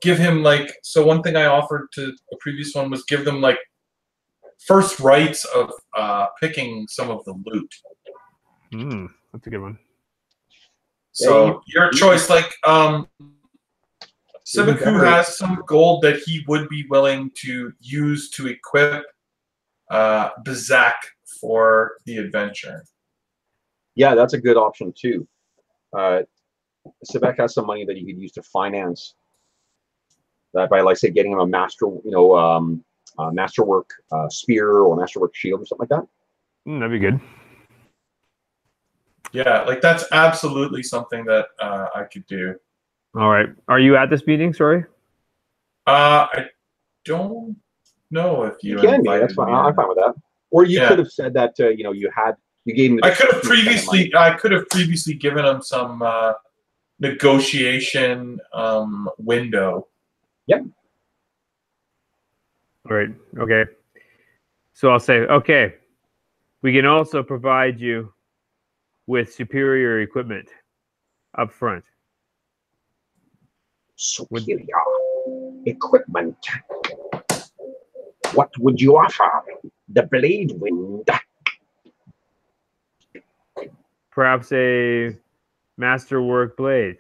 give him, like, so one thing I offered to the previous one was give them like first rights of picking some of the loot. That's a good one. So your choice, like Sebek Khu has some gold that he would be willing to use to equip Bazak for the adventure. Yeah, that's a good option too. Sebek has some money that you could use to finance that by, like, say, getting him a masterwork spear or masterwork shield or something like that. That'd be good. Yeah, like that's absolutely something that I could do. All right. Are you at this meeting? Sorry. I don't know if you can be. That's fine. I'm fine with that. Or you could have said that you gave him. I could have previously given him some negotiation window. Yep. All right. Okay. So I'll say, okay, we can also provide you with superior equipment up front. Superior equipment. What would you offer? The blade wind. Perhaps a masterwork blade.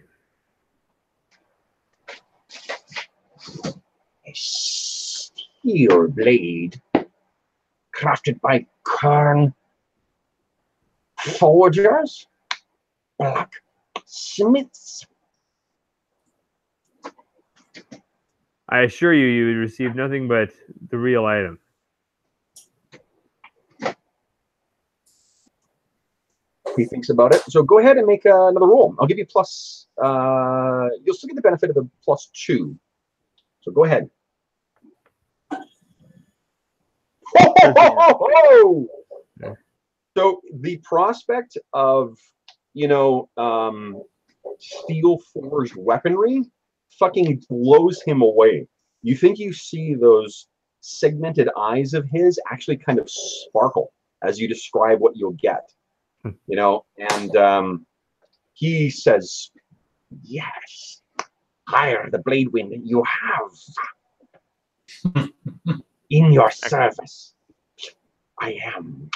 A steel blade crafted by Kurn forgers, blacksmiths. I assure you, you would receive nothing but the real item. He thinks about it. So go ahead and make another roll. I'll give you plus. You'll still get the benefit of the +2. So go ahead. Oh! So the prospect of, steel forged weaponry fucking blows him away. You think you see those segmented eyes of his actually kind of sparkle as you describe what you'll get, and he says, yes, hire the blade wind you have in your service. I am.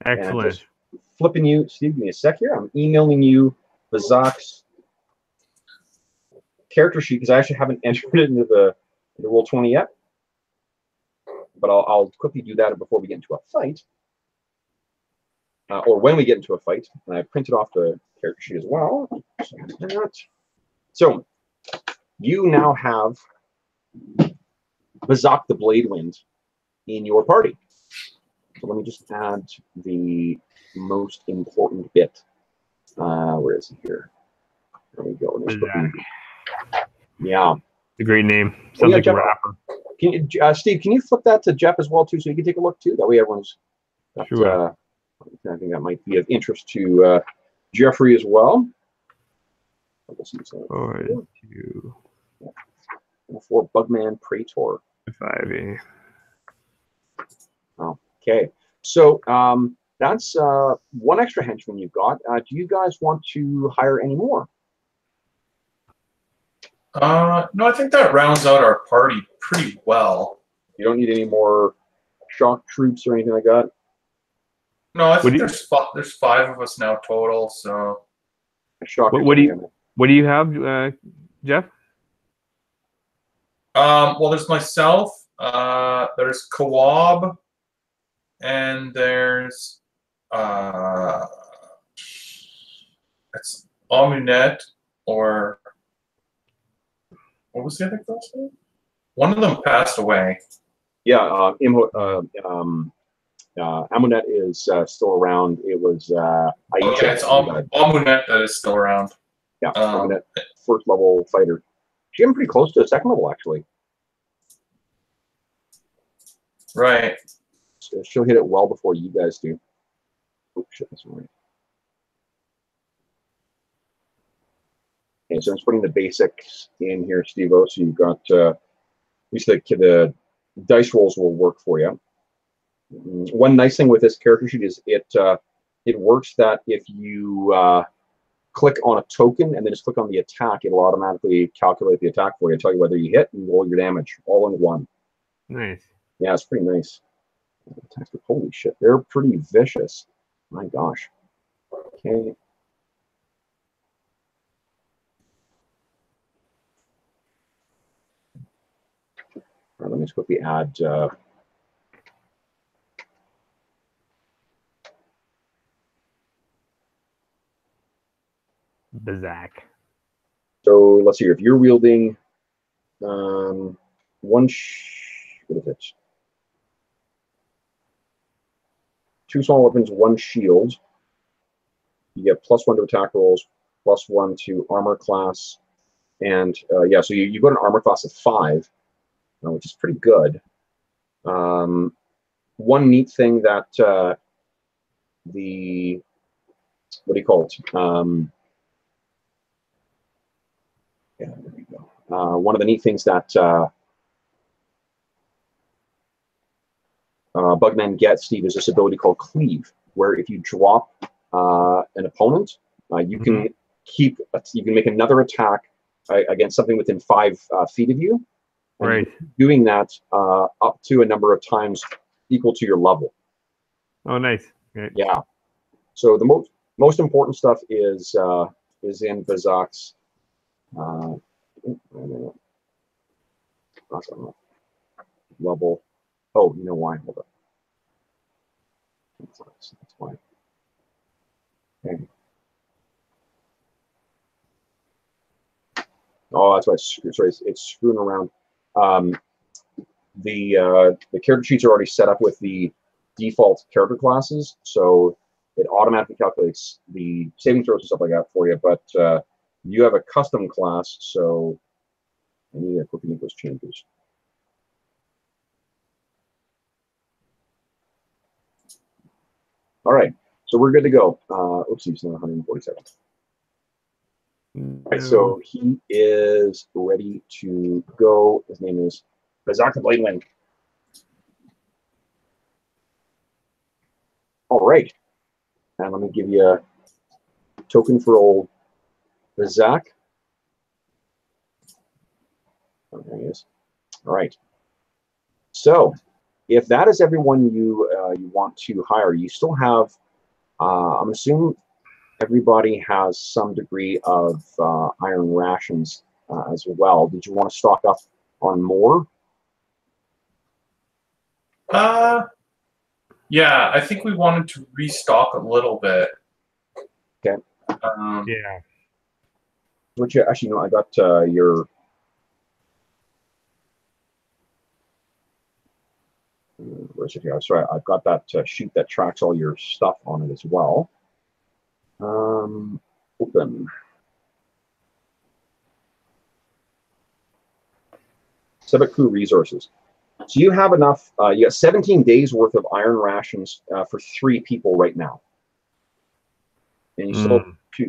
Excellent. Flipping you, Steve, give me a sec here. I'm emailing you Bazak's character sheet because I actually haven't entered it into the Roll20 yet. But I'll quickly do that before we get into a fight. Or when we get into a fight. And I printed off the character sheet as well. So you now have Bazak the Bladewind in your party. So let me just add the most important bit. Where is it here? There we go. Yeah. It's a great name. Sounds like a rapper. Steve, can you flip that to Jeff as well, too, so you can take a look, too? That way everyone's got, sure. I think that might be of interest to Jeffrey as well. For Bugman Praetor. 5e. Okay. So that's one extra henchman you've got. Do you guys want to hire any more? No, I think that rounds out our party pretty well. You don't need any more shock troops or anything like that? No, I think there's 5 of us now total, so... What do you have, Jeff? Well, there's myself, there's Kawab, and there's it's Amunet, or what was the other girl's name? One of them passed away. Yeah, Amunet is still around. It was Okay, it's Amunet that is still around. Yeah, Amunet, first level fighter. She's getting pretty close to second level, actually. Right. So she'll hit it well before you guys do. Oh shit, that's right. Okay, so I'm just putting the basics in here, Steve-O. So you've got at least the dice rolls will work for you. One nice thing with this character sheet is it works that if you click on a token and then just click on the attack, it'll automatically calculate the attack for you, tell you whether you hit and roll your damage all in one. Nice. Yeah, it's pretty nice. Holy shit, they're pretty vicious. My gosh. Okay. All right, let me just quickly add Bazak. so let's see here. If you're wielding what is it? 2 small weapons, 1 shield. You get +1 to attack rolls, +1 to armor class, and yeah, so you got an armor class of 5, which is pretty good. One neat thing that the what do you call it? Yeah, there we go. One of the neat things that Bugman gets, Steve, is this ability called Cleave, where if you drop an opponent, you can you can make another attack against something within 5 feet of you. Right. Doing that up to a number of times equal to your level. Oh, nice. Right. Yeah. So the most important stuff is in Bazak's level. Oh, you know why? Hold on. That's why. Okay. Oh, that's why it's screwing around. The character sheets are already set up with the default character classes, so it automatically calculates the saving throws and stuff like that for you. But you have a custom class, so I need to quickly make those changes. All right, so we're good to go. Oopsies, not 147. All right, so he is ready to go. His name is Bazak the Bladewind. All right, and let me give you a token for old Bazak. Oh, there he is. All right. So, if that is everyone you you want to hire, you still have. I'm assuming everybody has some degree of iron rations as well. Did you want to stock up on more? Yeah, I think we wanted to restock a little bit. Okay. Yeah. Which actually, no, I got your. Where's it here? Sorry, I've got that sheet that tracks all your stuff on it as well. Open. Sebek Khu resources. So you have enough. You got 17 days worth of iron rations for 3 people right now. And you still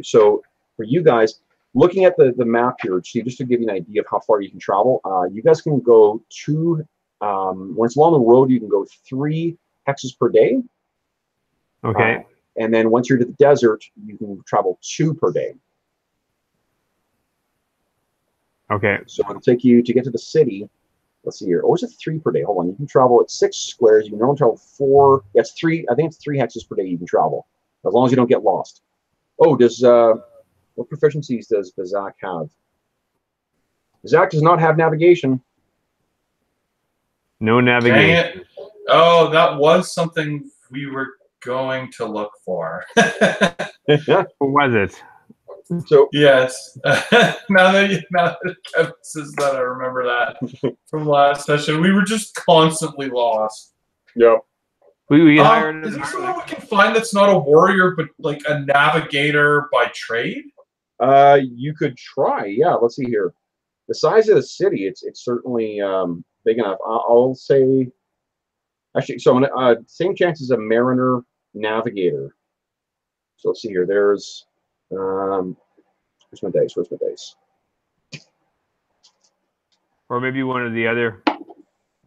so for you guys, looking at the map here, just to give you an idea of how far you can travel, you guys can go 2. When it's along the road, you can go 3 hexes per day. Okay. And then once you're to the desert, you can travel 2 per day. Okay. So it'll take you to get to the city. Let's see here. Or is it 3 per day? Hold on. You can travel at 6 squares. You can only travel 4. That's 3. I think it's 3 hexes per day you can travel, as long as you don't get lost. Oh, does what proficiencies does Bazak have? Bazak does not have navigation. No navigation. Dang it. Oh, that was something we were going to look for. What was it? So yes. now that Kevin says that, I remember that from last session. We were just constantly lost. Yep. We hire Is there someone we can find that's not a warrior, but like a navigator by trade? You could try. Yeah, let's see here. The size of the city, it's certainly big enough. I'll say, actually, so I'm gonna same chance as a mariner navigator. So let's see here. There's where's my dice? Where's my dice? Or maybe one of the other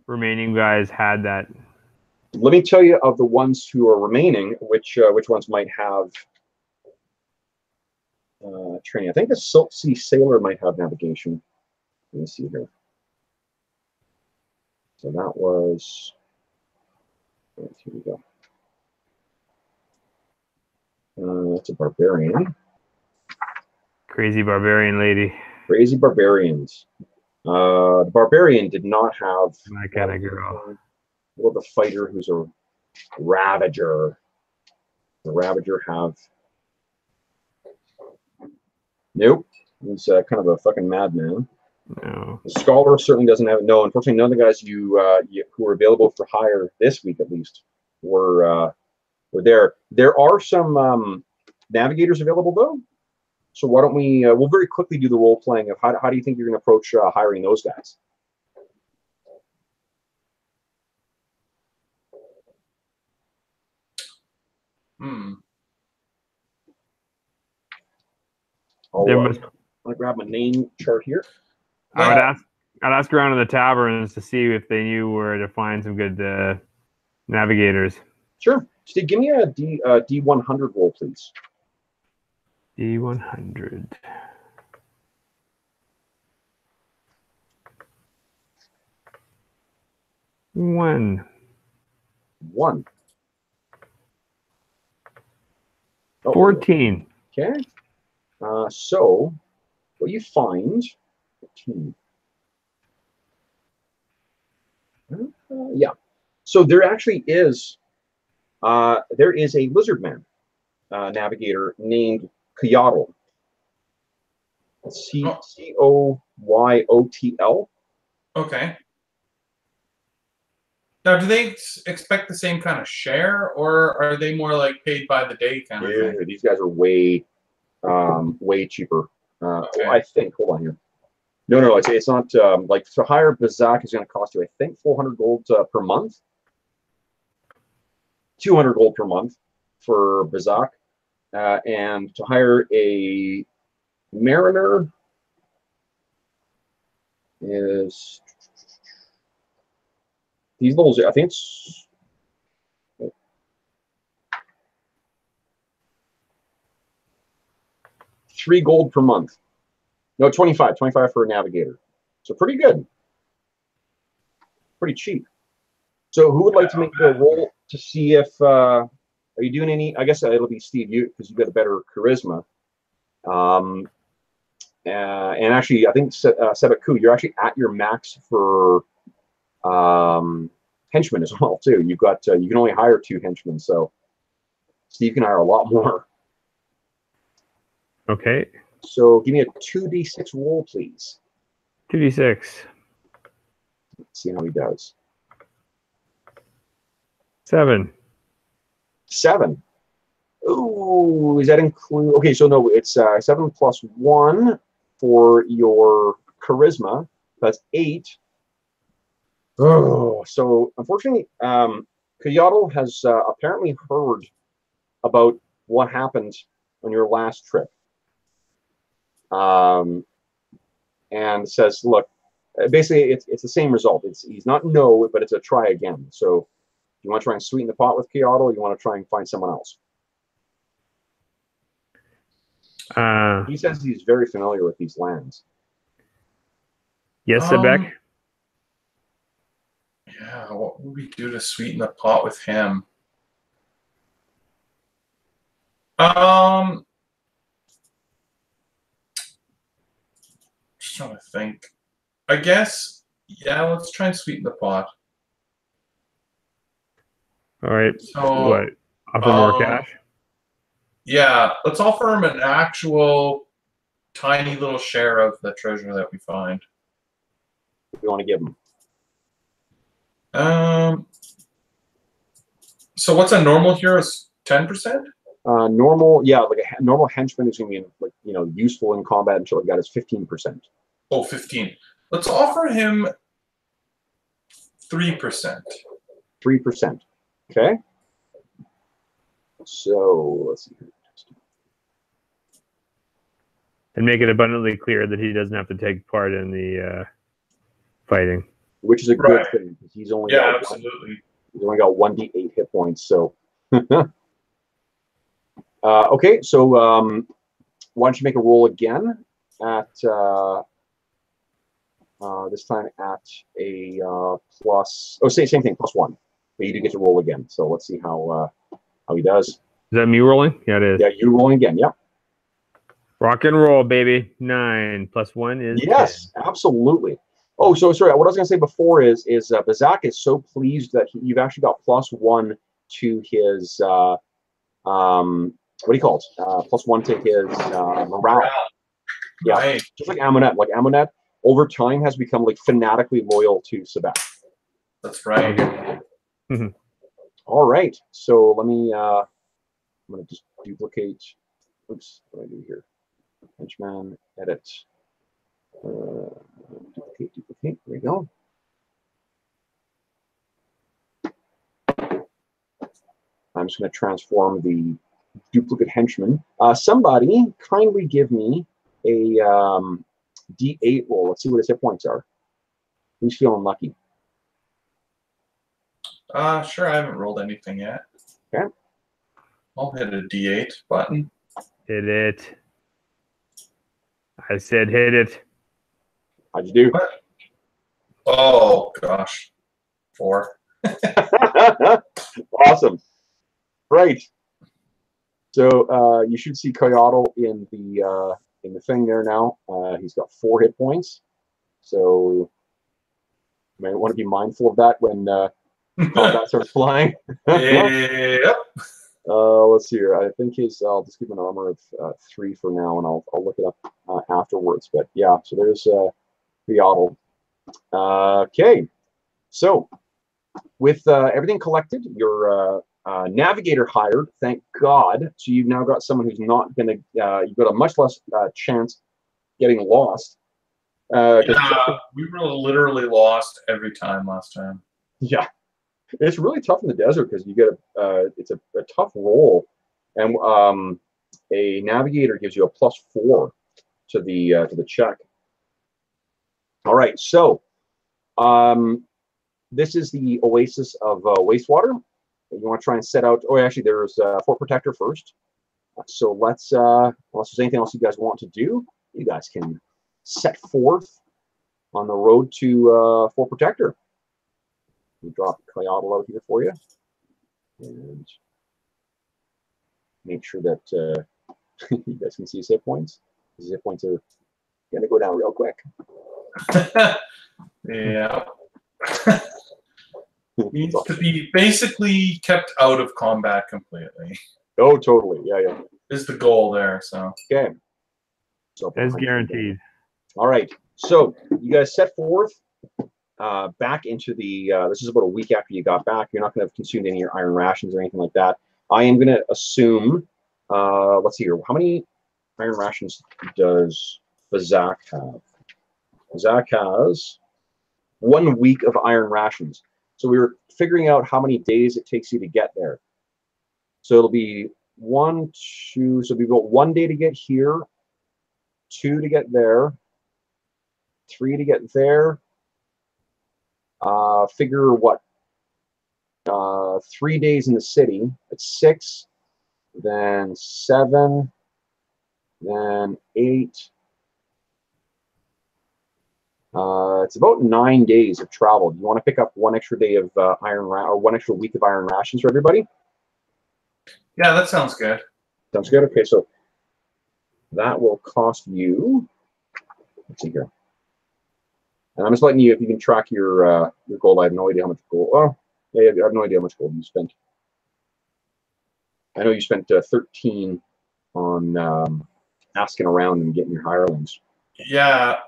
remaining guys had that. Let me tell you of the ones who are remaining, which ones might have training. I think the Silk Sea Sailor might have navigation. Let me see here. So that was. Here we go. That's a barbarian. Crazy barbarian lady. Crazy barbarians. The barbarian did not have My kind of girl. Or the fighter who's a ravager. The ravager have. Nope. He's kind of a fucking madman. No. The scholar certainly doesn't have it. No, unfortunately, none of the guys you who were available for hire this week, at least, were there. There are some navigators available though. So why don't we? We'll very quickly do the role playing of how do you think you're going to approach hiring those guys? I'm gonna grab my name chart here. I'd ask around in the taverns to see if they knew where to find some good navigators. Sure. Steve, give me a D100 roll, please. D100. One. 14. Okay. So, what you find? 14. Yeah. So there actually is. There is a lizardman navigator named Coyotl. Coyotl. Okay. Now, do they expect the same kind of share, or are they more like paid by the day kind of thing? These guys are way cheaper. Okay. I think. Hold on here. No. It's not like to hire Bazak is going to cost you, I think, 400 gold per month. 200 gold per month for Bazak, and to hire a mariner is these levels. I think it's 3 gold per month. No, 25 for a navigator. So pretty good. Pretty cheap. So who would like to make the roll to see if are you doing any? I guess it'll be Steve, you because you've got a better charisma. And actually, I think Sebek Khu, you're actually at your max for henchmen as well too. You've got you can only hire 2 henchmen, so Steve can hire a lot more. Okay. So give me a 2d6 roll, please. 2d6. Let's see how he does. 7. 7. Ooh, does that include? Okay, so no, it's 7 plus 1 for your charisma. That's 8. Oh, so unfortunately, Coyotl has apparently heard about what happened on your last trip, and says, "Look, basically, it's the same result. He's not no, but it's a try again. So, you want to try and sweeten the pot with Coyotl, or you want to try and find someone else?" He says he's very familiar with these lands. Yes, Sebek? Yeah, what would we do to sweeten the pot with him? Just trying to think. I guess, yeah, let's try and sweeten the pot. All right. So, what? Offer more cash? Yeah, let's offer him an actual tiny little share of the treasure that we find. What do you want to give him? So what's a normal hero? 10%? Normal, yeah, like a normal henchman is going to be like useful in combat and shit like that is 15%. Oh, 15. Let's offer him 3%. 3%. Okay. So let's see. And make it abundantly clear that he doesn't have to take part in the fighting. Which is a good thing because he's only got absolutely. He's only got 1d8 hit points. So okay, so why don't you make a roll again at this time at a plus? Oh, same thing, +1. But you do get to roll again. So let's see how he does. Is that me rolling? Yeah, it is. Yeah, you rolling again. Yep. Rock and roll, baby. 9 + 1 is 10. Absolutely. Oh, so sorry. What I was going to say before is Bazak is so pleased that you've actually got +1 to his what do you call it? +1 to his morale. Yeah, Right. just like Amunet. Like Amunet, over time has become like fanatically loyal to Sebek. That's right. All right. So let me. I'm going to just duplicate. Oops. What do I do here? Henchman, edit. Duplicate. There we go. I'm just going to transform the duplicate henchman. Somebody kindly give me a D8 roll. Let's see what his hit points are. Who's feeling lucky? Sure, I haven't rolled anything yet. Okay. I'll hit a D8 button. Hit it. I said hit it. How'd you do? What? Oh, gosh. 4. Awesome. Right. So you should see Kayadal in the thing there now. He's got 4 hit points. So you might want to be mindful of that when combat starts flying. Yep. Let's see here. I think I'll just give him an armor of 3 for now, and I'll look it up afterwards. But yeah, so there's Kayadal. Okay. So with everything collected, your navigator hired, thank God. So you've now got someone who's not going to, you've got a much less chance getting lost. We were literally lost every time last time. Yeah. It's really tough in the desert because you get it's a tough roll. And a navigator gives you a +4 to the check. All right, so this is the oasis of wastewater. You want to try and set out. Oh, actually, there's Fort Protector first. So let's. Unless there's anything else you guys want to do, you guys can set forth on the road to Fort Protector. We drop Kayadal out here for you, and make sure that you guys can see his hit points. His hit points are going to go down real quick. Yeah. Needs to be basically kept out of combat completely. Oh, totally. Yeah. Is the goal there, so. Okay. So that's guaranteed. All right. So you guys set forth back into the, this is about a week after you got back. You're not going to have consumed any of your iron rations or anything like that. I am going to assume, let's see here. How many iron rations does Bazak have? Bazak has 1 week of iron rations. So we were figuring out how many days it takes you to get there. So it'll be 1, 2, so we've got 1 day to get here, 2 to get there, 3 to get there. Figure what? 3 days in the city. It's 6, then 7, then 8. It's about 9 days of travel. Do you want to pick up 1 extra day of or 1 extra week of iron rations for everybody? Yeah, that sounds good. Sounds good. Okay, so that will cost you. Let's see here. And I'm just letting you, if you can track your gold. I have no idea how much gold. Oh, yeah, I have no idea how much gold you spent. I know you spent 13 on asking around and getting your hirelings. Yeah.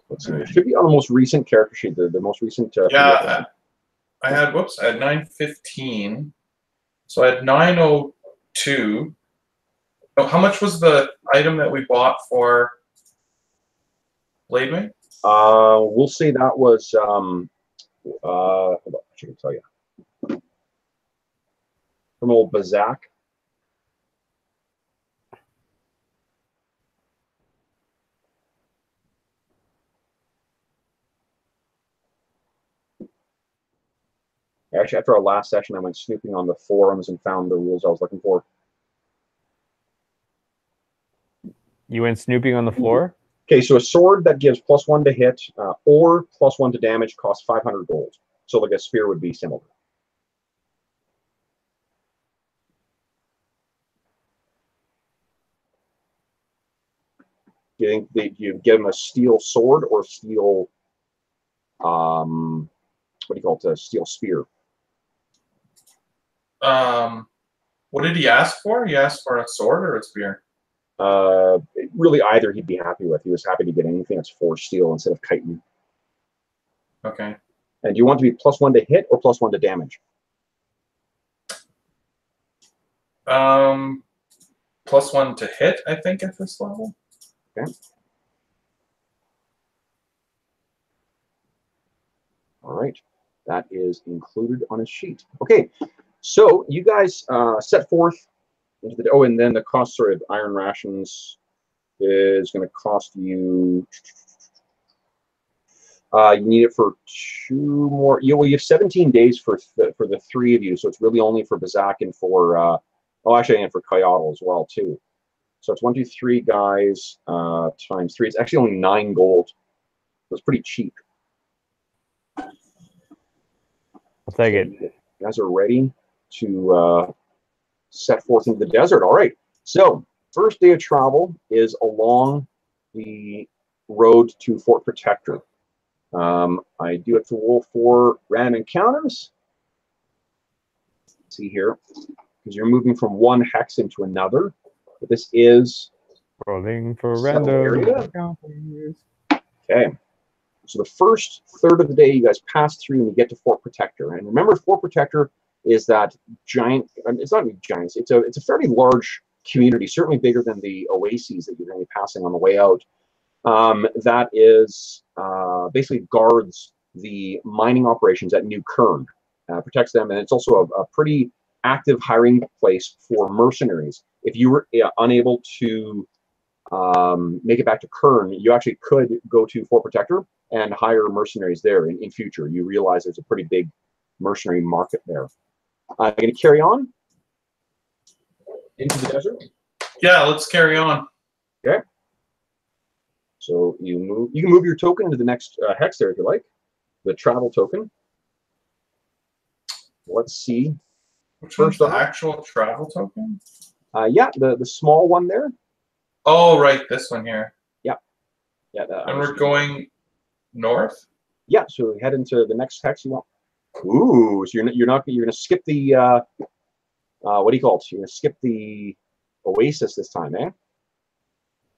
Let's see. It should be on the most recent character sheet. The most recent. Yeah. I had 915. So I had 902. Oh, how much was the item that we bought for Bladewing? We'll say that was hold on, I can tell you. From old Bazak. Actually, after our last session, I went snooping on the forums and found the rules I was looking for. You went snooping on the floor? Okay, so a sword that gives +1 to hit or +1 to damage costs 500 gold. So like a spear would be similar. Do you think that you give him a steel sword or steel, what do you call it, a steel spear? What did he ask for? He asked for a sword or a spear? Really, either he'd be happy with. He was happy to get anything that's forged steel instead of chitin. Okay. And do you want to be +1 to hit or +1 to damage? +1 to hit, I think, at this level. Okay. All right. That is included on his sheet. Okay. So you guys set forth into the... Oh, and then the cost, sorry, of iron rations is going to cost you... you need it for 2 more... You have 17 days for the 3 of you, so it's really only for Bazak and for... oh, actually, and for Kayadal as well, too. So it's 1, 2, 3 guys times 3. It's actually only 9 gold. So it's pretty cheap. I'll take it. You guys are ready to set forth into the desert. All right. So first day of travel is along the road to Fort Protector. I do have to roll for random encounters. Let's see here, because you're moving from one hex into another. But this is Rolling for settled random. area. Okay. So the first third of the day, you guys pass through and you get to Fort Protector. And remember, Fort Protector is that giant. It's not giant. It's a fairly large community, certainly bigger than the oases that you're going to be passing on the way out. That is basically guards the mining operations at New Kurn, protects them, and it's also a pretty active hiring place for mercenaries. If you were unable to make it back to Kurn, you actually could go to Fort Protector and hire mercenaries there in future. You realize there's a pretty big mercenary market there. I'm going to carry on into the desert. Yeah, let's carry on. Okay. So you move. You can move your token into the next hex there if you like. The travel token. Let's see. Which one's the actual travel token? Yeah, the small one there. Oh, right, this one here. Yeah. Yeah. And we're going north. Yeah. So head into the next hex you want. Ooh. So you're gonna skip the what do you call it? You're gonna skip the oasis this time, eh?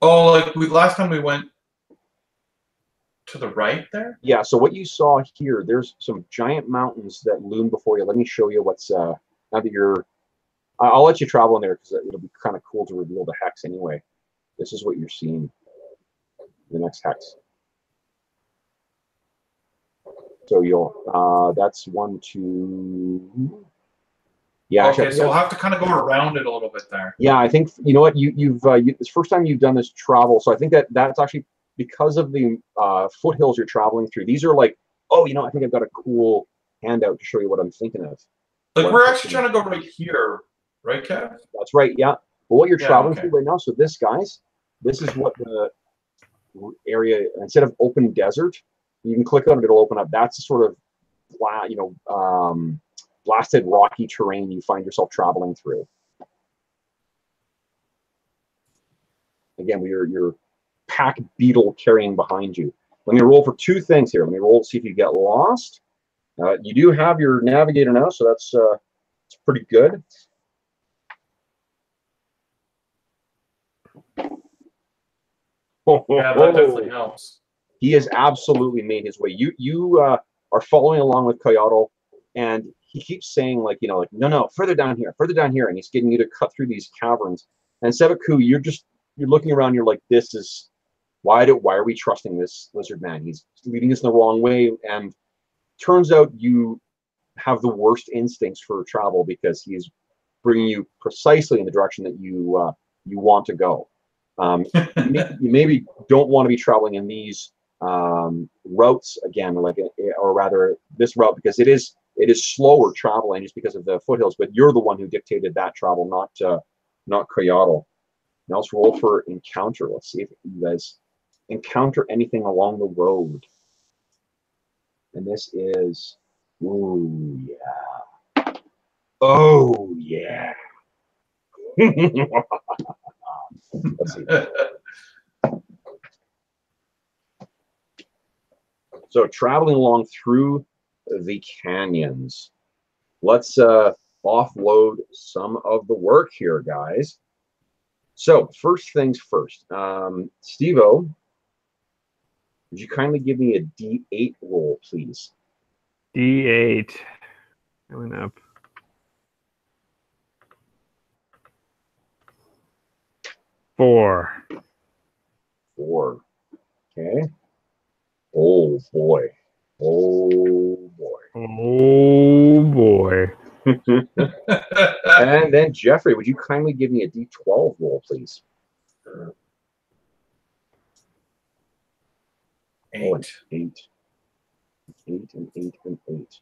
Oh, like last time we went to the right there? Yeah, so what you saw here, there's some giant mountains that loom before you. Let me show you what's, now that you're, I'll let you travel in there because it'll be kind of cool to reveal the hex anyway. This is what you're seeing, the next hex. So you'll, that's 1, 2, yeah. Okay, actually, so we'll have to kind of go around it a little bit there. Yeah, I think, you know what, it's the first time you've done this travel, so I think that's actually, because of the foothills you're traveling through, these are like, oh, you know, I think I've got a cool handout to show you what I'm thinking of. Like we're actually trying to go right here, right, Kev? That's right, yeah. But what you're traveling okay. through right now, so this, guys, this is what the area, instead of open desert, you can click on it, it'll open up. That's the sort of, you know, blasted rocky terrain you find yourself traveling through. Again, you're pack beetle carrying behind you. Let me roll for 2 things here. Let me roll to see if you get lost. You do have your navigator now, so that's it's pretty good. Yeah, that definitely helps. He has absolutely made his way. You are following along with Kayadal. And he keeps saying, like, like, no, further down here, and he's getting you to cut through these caverns. And Sebek Khu, you're looking around, you're like, this is why are we trusting this lizard man? He's leading us in the wrong way. And turns out you have the worst instincts for travel, because he is bringing you precisely in the direction that you want to go. You maybe don't want to be traveling in these routes again, or rather this route, because it is slower traveling just because of the foothills. But you're the one who dictated that travel, not Kayatl. Now let's roll for encounter. Let's see if you guys encounter anything along the road. And this is, ooh yeah, oh yeah. Let's see. So traveling along through the canyons. Let's offload some of the work here, guys. So first things first. Steve-O, would you kindly give me a D8 roll, please? D8. Going up. 4. 4. Okay. Oh boy. Oh boy. Oh boy. And then Jeffrey, would you kindly give me a D12 roll, please? 8. Oh, 8. 8 and 8 and 8.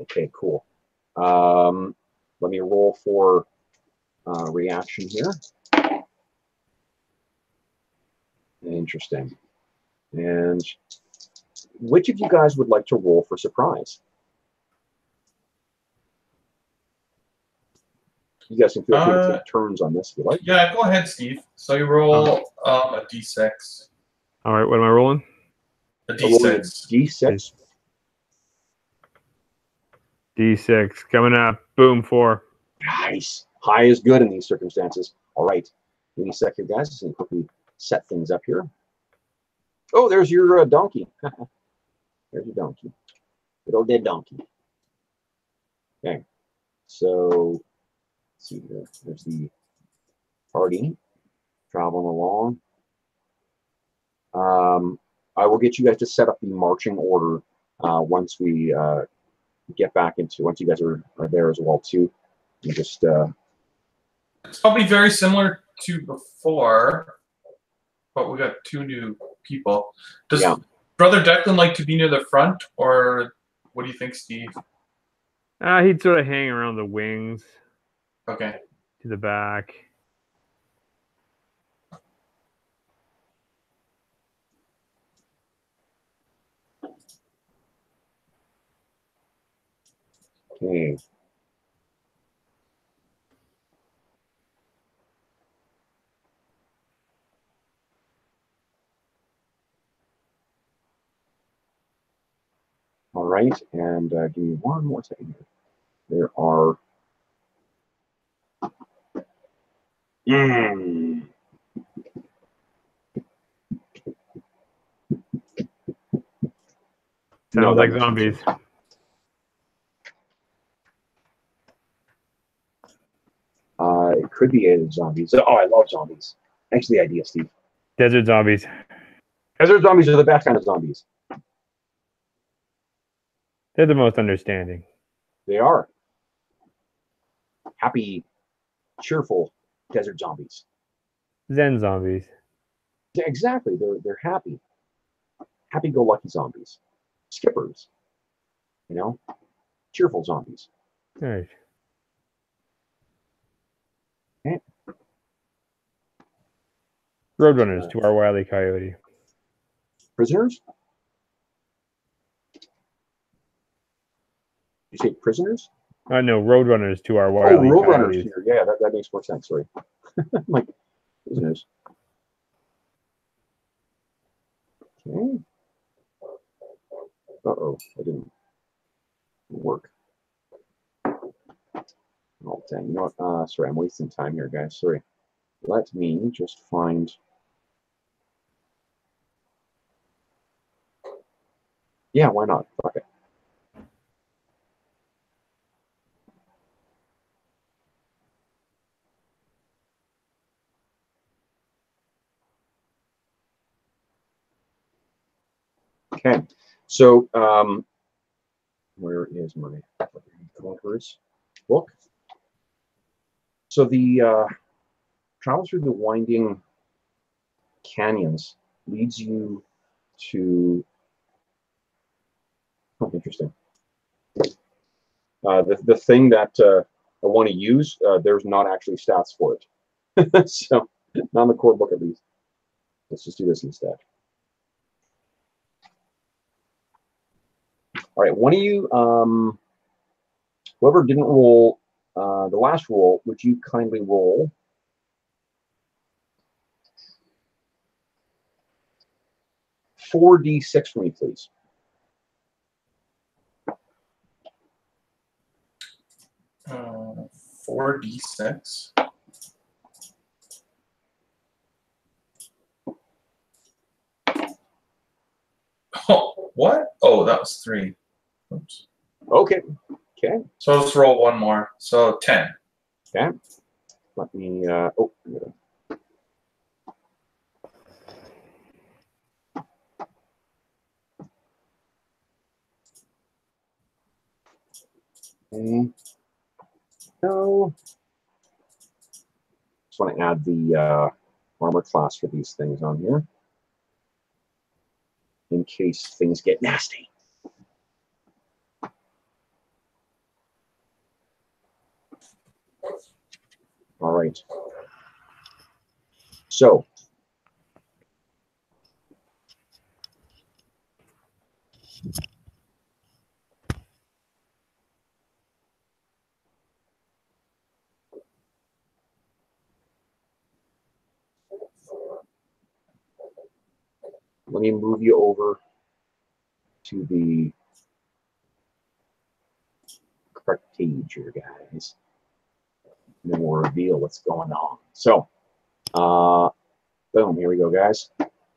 Okay, cool. Let me roll for reaction here. Interesting. And which of you guys would like to roll for surprise? You guys can feel free to take turns on this if you like. Yeah, go ahead, Steve. So you roll a D6. All right, what am I rolling? A D6. D6. D6 coming up. Boom, 4. Nice. High is good in these circumstances. All right. Give me a sec here, guys. Just quickly set things up here. Oh, there's your donkey. There's your donkey. Good old dead donkey. Okay. So, let's see here. There's the party traveling along. I will get you guys to set up the marching order once we get back into, once you guys are there as well too. You just it's probably very similar to before, but we got 2 new people. Does Brother Declan like to be near the front, or what do you think, Steve? He'd sort of hang around the wings. Okay. To the back. okay. All right, and give me one more second here. There are Sounds like zombies. It could be a zombies. Oh, I love zombies. Thanks for the idea, Steve. Desert zombies. Desert zombies are the best kind of zombies. They're the most understanding. They are. Happy, cheerful desert zombies. Zen zombies. Yeah, exactly. They're happy. Happy-go-lucky zombies. Skippers. You know? Cheerful zombies. All right. Okay. Roadrunners to our Wile E. Coyote. Prisoners? You say prisoners? No, Roadrunners to our Wile E. Roadrunners Coyotes. here. Yeah, that makes more sense. Sorry. Like, prisoners. Okay. Uh-oh, that didn't work. Oh, dang. You know what? Sorry, I'm wasting time here, guys. Sorry. Let me just find... Yeah, why not? Fuck it. Okay, so where is my Conquerors book? So the travel through the winding canyons leads you to. Oh, interesting. The thing that I want to use, there's not actually stats for it. So, not in the core book at least. Let's just do this instead. All right, one of you, whoever didn't roll the last roll, would you kindly roll 4d6 for me, please? Uh, 4d6. Oh, what? Oh, that was 3. Oops. Okay. Okay. So let's roll one more. So 10. Okay. Let me. Oh. Okay. No. Just want to add the armor class for these things on here, in case things get nasty. All right. So, let me move you over to the correct page here, guys. And then we'll reveal what's going on. So, boom, here we go, guys.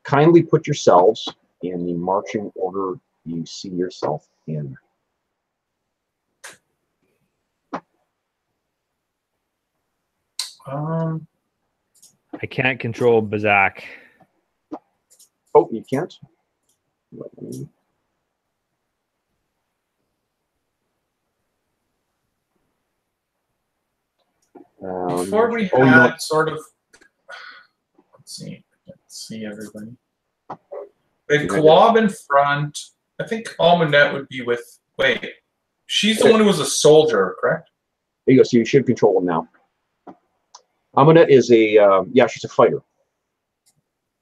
Kindly put yourselves in the marching order you see yourself in. I can't control Bazak. Oh, you can't? Let me... Before we had sort of, let's see everybody. We had Kawab in front. I think Amunet would be with. Wait, she's the one who was a soldier, correct? There you go. So you should control them now. Amunet is a yeah, she's a fighter.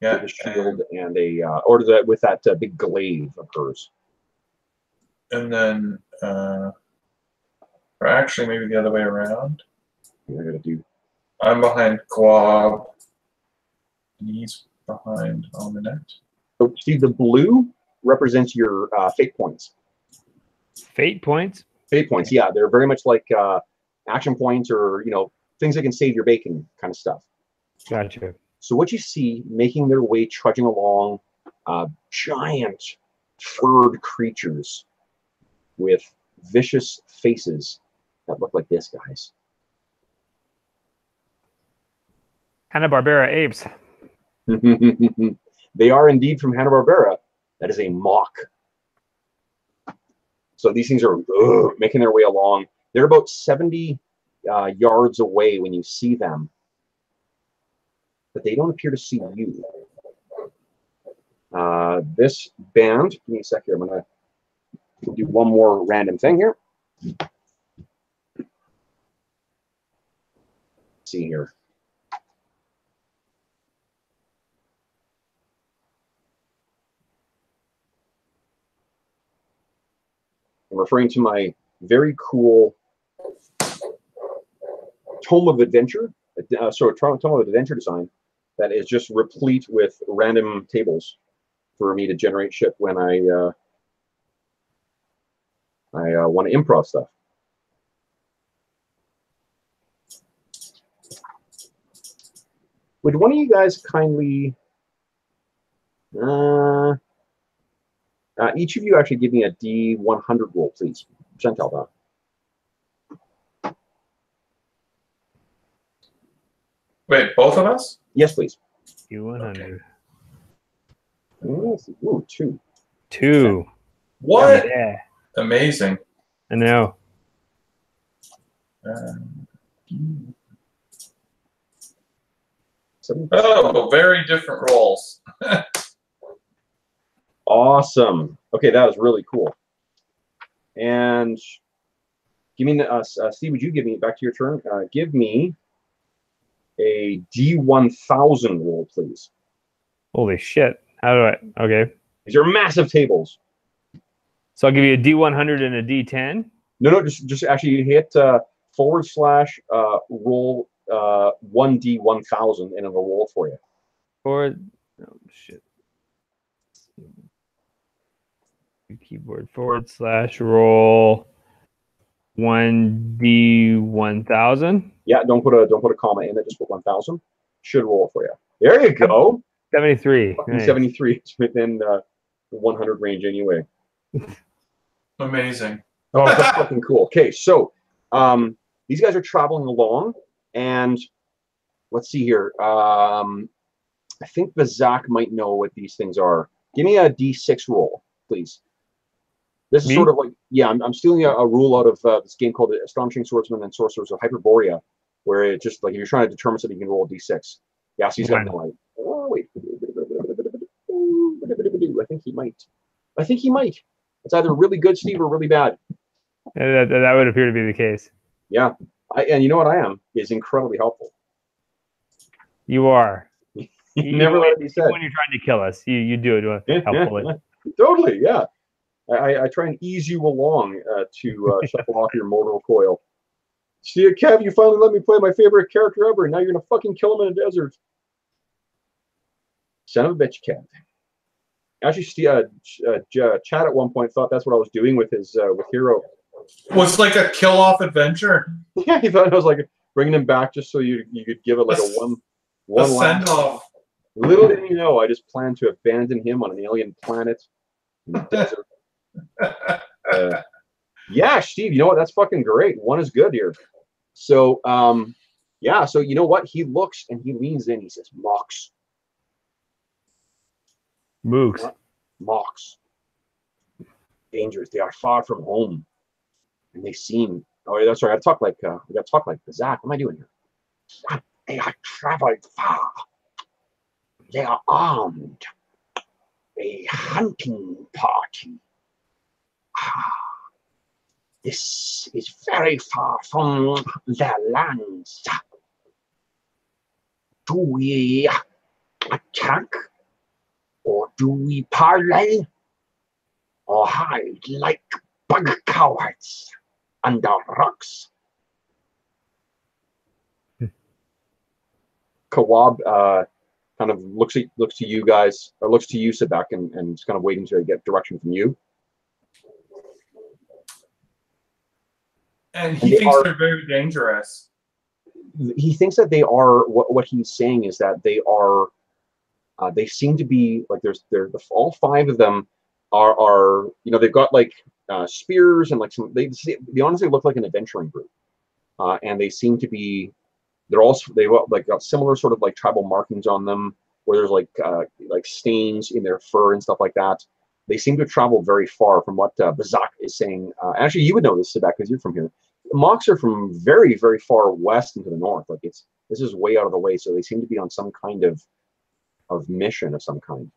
Yeah, with a shield and a or the, with that big glaive of hers. And then, or actually, maybe the other way around. I gotta do. I'm behind Kawab, and he's behind Amunet. So see, the blue represents your fate points. Fate points? Fate points, yeah. They're very much like action points or, you know, things that can save your bacon kind of stuff. Gotcha. So what you see making their way, trudging along, giant furred creatures with vicious faces that look like this, guys. Hanna-Barbera apes. They are indeed from Hanna-Barbera. That is a mock. So these things are making their way along. They're about 70 yards away when you see them, but they don't appear to see you. This band, give me a sec here. I'm going to do one more random thing here. Let's see here. I'm referring to my very cool Tome of Adventure, Tome of Adventure design that is just replete with random tables for me to generate shit when I want to improv stuff. Would one of you guys kindly, each of you actually give me a D100 roll, please? Chantal, Wait, both of us? yes, please. D100. Okay. Ooh, 2. 2. What? Yeah, Amazing. I know. Oh, very different roles. Awesome. Okay, that was really cool. And give me, Steve, would you give me, back to your turn, give me a D1000 roll, please. Holy shit. How do I? Okay. These are massive tables. So I'll give you a D100 and a D10. No, just actually you hit / roll 1D1000 and it'll roll it for you. Or, oh shit. Keyboard / roll 1D1000. Yeah, don't put a comma in it, just put 1000. Should roll it for you. There you go. 73. Nice. 73 is within the 100 range anyway. Amazing. Oh, that's fucking cool. Okay, so these guys are traveling along, and let's see here. I think the Zach might know what these things are. Give me a D6 roll, please. This is sort of like, yeah, I'm stealing a rule out of this game called Astonishing Swordsman and Sorcerers of Hyperborea, where it just like if you're trying to determine something, you can roll a D6. Yeah, so he's got no idea. Oh, wait. I think he might. It's either really good, Steve, or really bad. That would appear to be the case. Yeah, and you know what I am is incredibly helpful. You are. You never let it be said. When you're trying to kill us, you do it helpfully. Totally, yeah. I try and ease you along to shuffle off your mortal coil. See, Kev, you finally let me play my favorite character ever, and now you're gonna fucking kill him in a desert. Son of a bitch, Kev. Actually, Chad at one point thought that's what I was doing with his with Hero. Was like a kill-off adventure. Yeah, he thought I was like bringing him back just so you could give it like a one send-off. Little did you know, I just planned to abandon him on an alien planet in the desert. Yeah, Steve, you know what? That's fucking great. One is good here. So, yeah, so you know what? He looks and he leans in. He says, Mox. Mooks. Mox. Dangerous. They are far from home. And they seem... Oh, that's right. We got to talk like Zach. What am I doing here? They have traveled far. They are armed. A hunting party. This is very far from their lands. Do we attack? Or do we parley? Or hide like bug cowards under rocks? Kawab kind of looks to you guys, or looks to you, Sebek, and is kind of waiting to get direction from you. And he thinks they're very dangerous. He thinks that they are. What he's saying is that they are. They seem to be like all 5 of them are you know, they've got like spears and like some. They honestly look like an adventuring group, and they seem to be. They've got similar sort of like tribal markings on them, where there's like stains in their fur and stuff like that. They seem to travel very far from what Bazak is saying. Actually, you would know this, Sebek, because you're from here. Mox are from very, very far west into the north. Like this is way out of the way. So they seem to be on some kind of mission of some kind.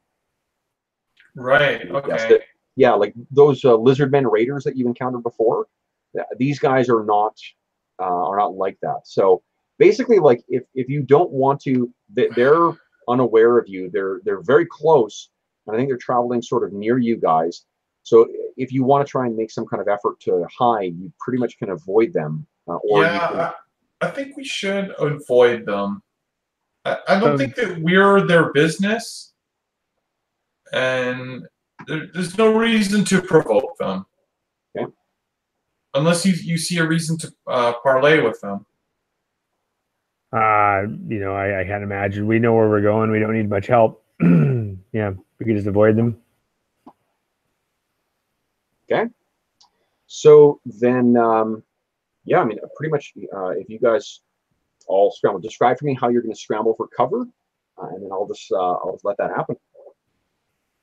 Right. Okay. Yeah, like those lizardmen raiders that you encountered before. These guys are not like that. So basically, like if you don't want to, they're unaware of you. They're very close. And I think they're traveling sort of near you guys. So if you want to try and make some kind of effort to hide, you pretty much can avoid them. I think we should avoid them. I don't think that we're their business. And there's no reason to provoke them. Okay. Unless you see a reason to parlay with them. You know, I can't imagine. We know where we're going. We don't need much help. Yeah, we can just avoid them. Okay. So then, yeah, I mean, pretty much, if you guys all scramble, describe for me how you're going to scramble for cover, and then I'll just let that happen.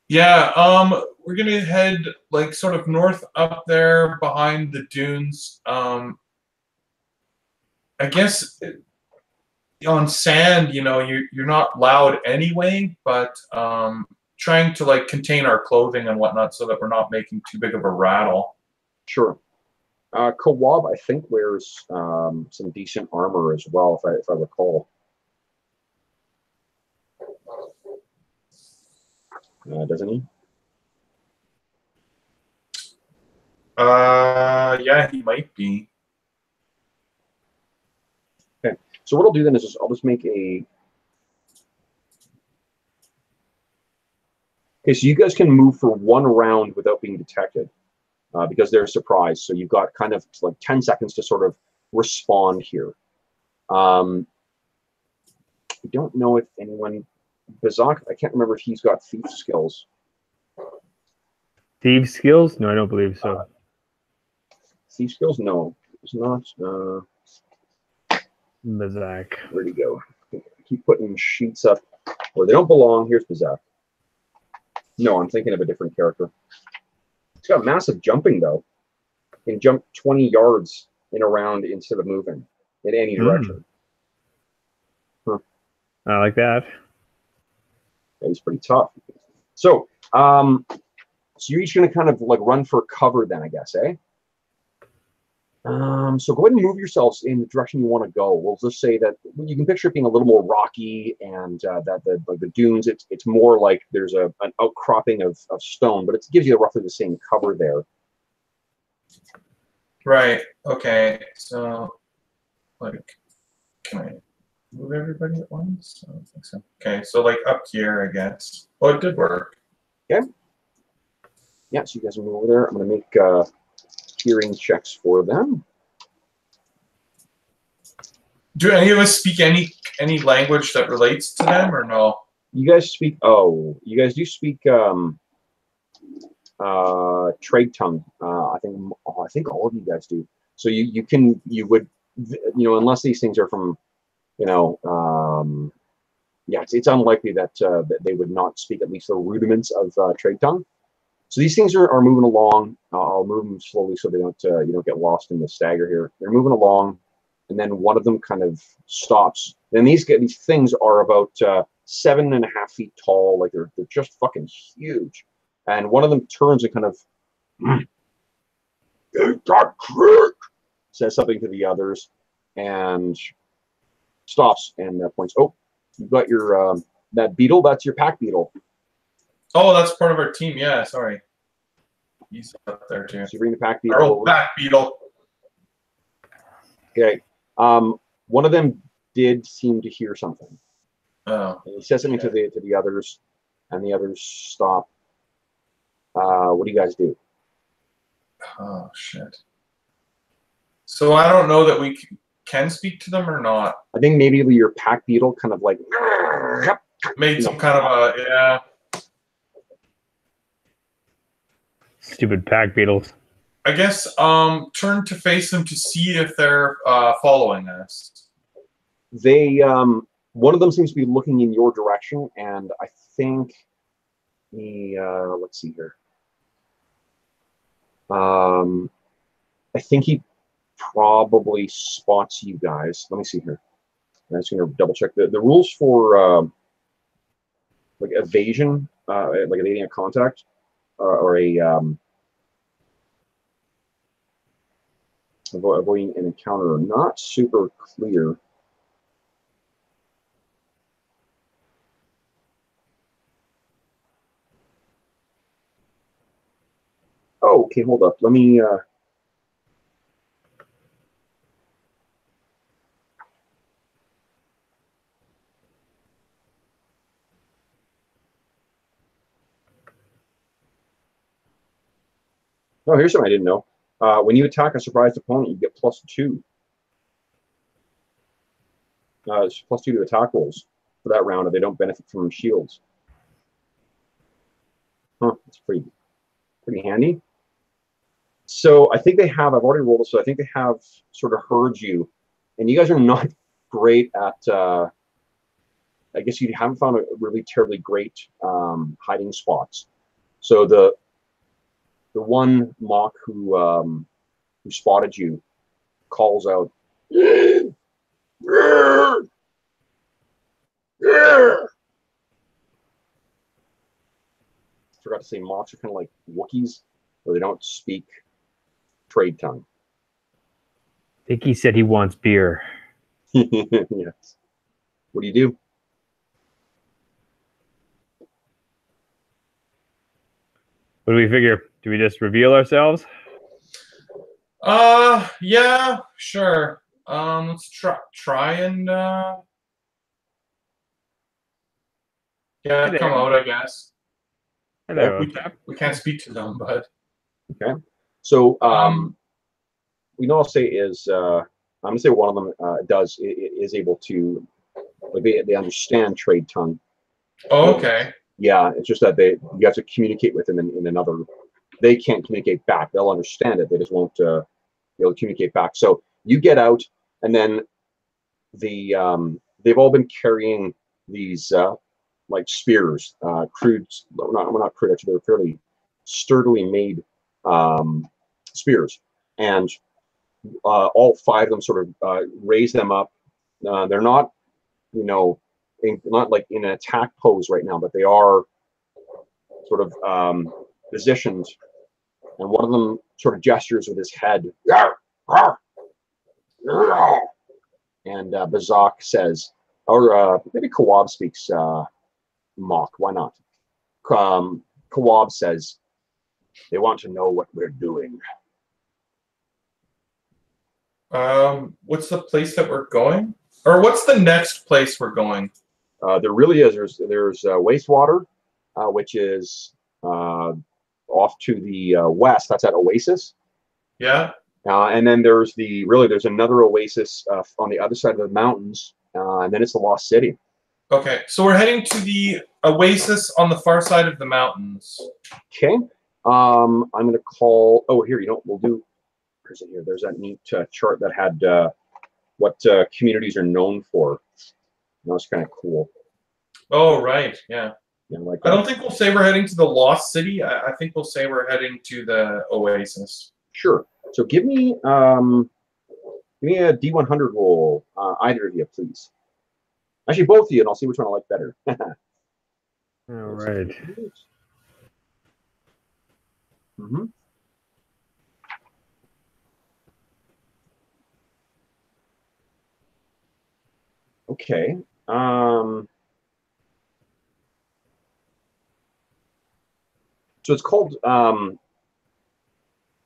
Yeah, we're gonna head like sort of north up there behind the dunes. I guess on sand, you know, you're not loud anyway, but trying to like contain our clothing and whatnot so that we're not making too big of a rattle. Sure. Kawab, I think, wears some decent armor as well, if I recall. Doesn't he? Yeah, he might be. Okay. So what I'll do then is I'll just make a. Okay, so you guys can move for 1 round without being detected. Because they're surprised. So you've got kind of like 10 seconds to sort of respond here. I don't know if anyone, Bazak, I can't remember if he's got thief skills. Thief skills? No, I don't believe so. Thief skills? No, it's not. Bazak. Where'd he go? I keep putting sheets up where they don't belong. Here's Bazak. No, I'm thinking of a different character. It's got massive jumping, though. You can jump 20 yards in a round instead of moving in any direction. Huh. I like that. Yeah, he's pretty tough. So, so you're each going to kind of like run for cover then, I guess, eh? So go ahead and move yourselves in the direction you want to go. We'll just say that you can picture it being a little more rocky, and that the dunes, it's more like there's an outcropping of stone, but it gives you roughly the same cover there. Right. Okay. So, like, can I move everybody at once? I don't think so. Okay. So, like up here, I guess. Oh, it did work. Okay. Yeah. So you guys move over there. I'm going to make hearing checks for them. Do any of us speak any language that relates to them, or no? You guys speak. Oh, you guys do speak trade tongue. I think all of you guys do. So you would, you know, unless these things are from, you know, yeah, it's unlikely that that they would not speak at least the rudiments of trade tongue. So these things are moving along. I'll move them slowly so they don't you don't get lost in the stagger here. They're moving along, and then one of them kind of stops. And these things are about 7.5 feet tall. Like they're just fucking huge. And one of them turns and kind of says something to the others, and stops and points. Oh, you've got your that beetle. That's your pack beetle. Oh, that's part of our team. Yeah, sorry. He's up there too. So you bring the pack beetle. Our old pack beetle. Okay. One of them did seem to hear something. Oh. And he says something to the others, and the others stop. What do you guys do? Oh shit. So I don't know that we can speak to them or not. I think maybe your pack beetle kind of like made some kind of a yeah. Stupid pack beetles. I guess turn to face them to see if they're following us. They one of them seems to be looking in your direction, and I think let's see here. I think he probably spots you guys. Let me see here. I'm just going to double check the rules for like evasion, like evading a contact, or a avoiding an encounter are not super clear. Oh, okay, hold up. Let me oh, here's something I didn't know. When you attack a surprised opponent, you get +2. It's +2 to attack rolls for that round, and they don't benefit from shields. Huh, that's pretty handy. So I think they have, I've already rolled it, so I think they have sort of heard you. And you guys are not great at, I guess you haven't found a really terribly great hiding spots. So the one mock who spotted you calls out, forgot to say mocks are kind of like Wookiees, where they don't speak trade tongue. I think he said he wants beer. Yes. What do you do? What do we figure? Do we just reveal ourselves? Yeah, sure. Let's try and yeah, come out, I guess. Hello. We can't speak to them, but okay. So we know I'll say is I'm gonna say one of them is able to, like, they understand trade tongue. oh, okay. Yeah, it's just that you have to communicate with them in another. They can't communicate back. They'll understand it. They just won't be able to communicate back. So you get out, and then they've all been carrying these like spears, crude. Not crude. Actually, they're fairly sturdily made spears, and all five of them sort of raise them up. They're not, not like in an attack pose right now, but they are sort of positioned, and one of them sort of gestures with his head, and Bazak says, or maybe Kawab speaks mock, why not? Kawab says, they want to know what we're doing. What's the place that we're going? Or what's the next place we're going? There really is. There's wastewater, which is off to the west. That's at Oasis. Yeah. And then there's another Oasis on the other side of the mountains, and then it's the Lost City. Okay, so we're heading to the Oasis on the far side of the mountains. Okay. I'm going to call. Oh, here, we'll do. Where's it here? There's that neat chart that had what communities are known for. That's kind of cool. Oh, right. Yeah. Like I don't think we'll say we're heading to the Lost City. I think we'll say we're heading to the Oasis. Sure. So give me a D100 roll, either of you, please. Actually, both of you, and I'll see which one I like better. All right. Mm-hmm. Okay. So it's called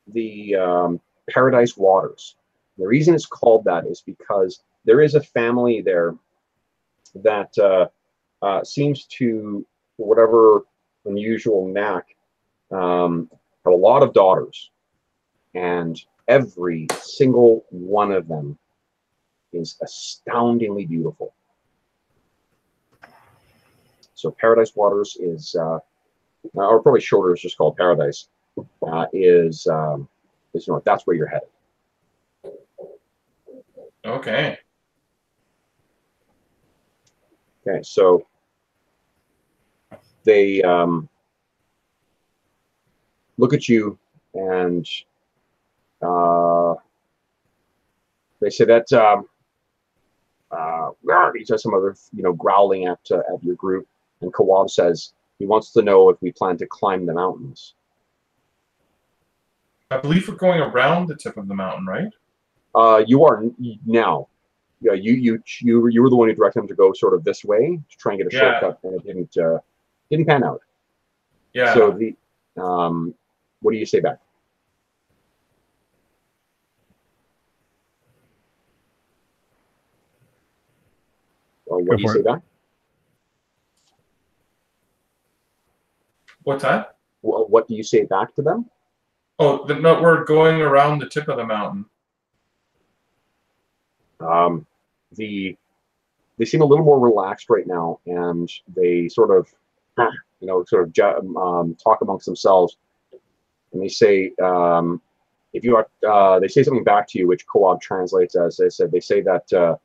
the Paradise Waters. The reason it's called that is because there is a family there that seems to, for whatever unusual knack, have a lot of daughters, and every single one of them is astoundingly beautiful. So Paradise Waters is, or probably shorter is just called Paradise, is north. That's where you're headed. Okay. Okay, so they look at you and they say that he says some other, growling at your group, and Kawab says he wants to know if we plan to climb the mountains. I believe we're going around the tip of the mountain, right? You are now. Yeah, you were the one who directed him to go sort of this way to try and get a shortcut, and it didn't pan out. Yeah. So what do you say back? What do you say back? What's that? What do you say back to them? Oh, no, we're going around the tip of the mountain. They seem a little more relaxed right now, and they sort of, talk amongst themselves, and they say, if you are, they say something back to you, which Kawab translates as they say that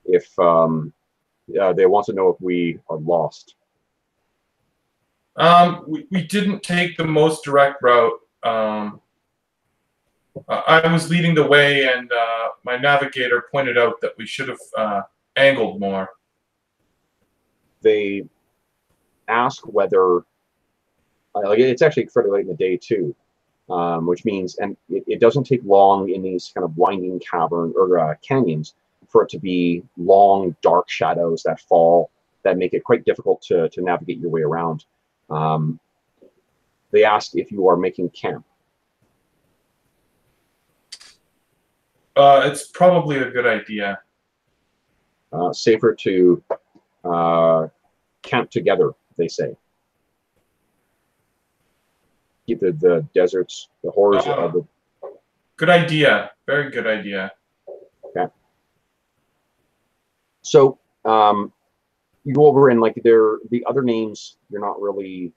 if they want to know if we are lost. We didn't take the most direct route. I was leading the way, and my navigator pointed out that we should have angled more. They ask whether, like, it's actually fairly late in the day too, which means, and it doesn't take long in these kind of winding cavern or canyons for it to be long, dark shadows that fall that make it quite difficult to navigate your way around. They ask if you are making camp. It's probably a good idea. Safer to camp together, they say. Keep the deserts, the horrors of the... Good idea. Very good idea. Okay. So, you go over and, like, the other names, you're not really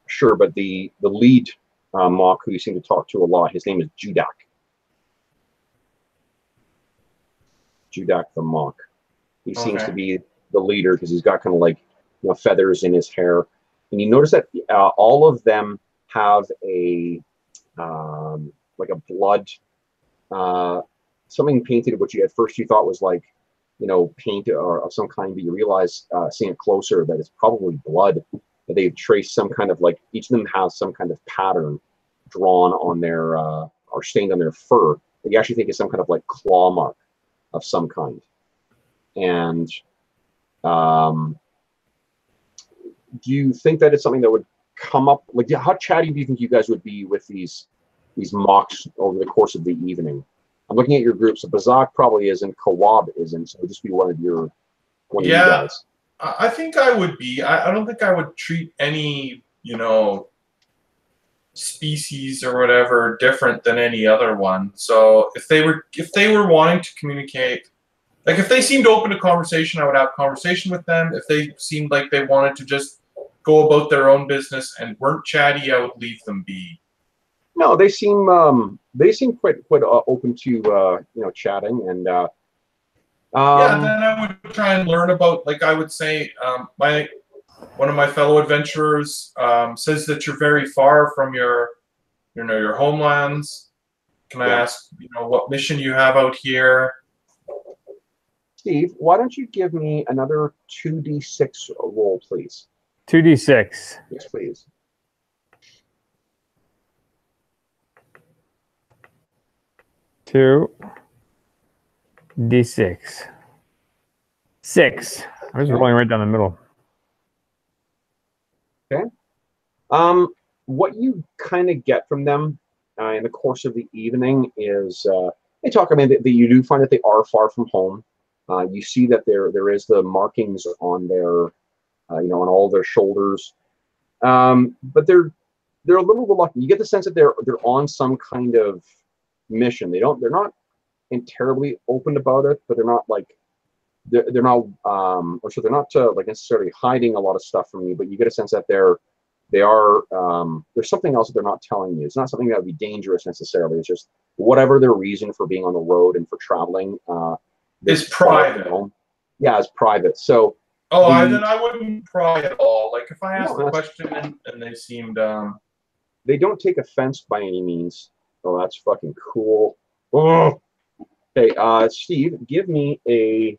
sure, but the lead mock who you seem to talk to a lot, his name is Judak. Judak the Mock. He seems to be the leader because he's got kind of like, you know, feathers in his hair. And you notice that all of them have a like a blood, something painted, which you at first you thought was like, you know, paint or of some kind, but you realize seeing it closer that it's probably blood. That they've traced some kind of, like, each of them has some kind of pattern drawn on their or stained on their fur. That you actually think is some kind of like claw mark of some kind. And do you think that it's something that would come up? Like, how chatty do you think you guys would be with these mocks over the course of the evening? I'm looking at your group, so Bazak probably isn't, Kawab isn't, so it would just be one of you guys. I think I would be. I don't think I would treat any, you know, species or whatever different than any other one. So if they were wanting to communicate, like if they seemed open to conversation, I would have conversation with them. If they seemed like they wanted to just go about their own business and weren't chatty, I would leave them be. No, they seem quite open to you know, chatting, and yeah, then I would try and learn about, like, I would say one of my fellow adventurers says that you're very far from your homelands. Can I ask, you know, what mission you have out here? Steve, why don't you give me another 2d6 roll, please? 2d6. Yes, please. Two D6. 6. I was rolling right down the middle. Okay. What you kind of get from them in the course of the evening is they talk. I mean, you do find that they are far from home. You see that there is the markings on their, you know, on all their shoulders. But they're a little reluctant. You get the sense that they're on some kind of mission. They're not terribly open about it, but they're not like they're not or so they're not like necessarily hiding a lot of stuff from you. But you get a sense that they are there's something else that they're not telling you. It's not something that would be dangerous necessarily. It's just whatever their reason for being on the road and for traveling is private. Yeah, it's private. So then I wouldn't pry at all. Like if I asked a question and they seemed they don't take offense by any means. Oh, that's fucking cool. Oh. Okay, Steve, give me a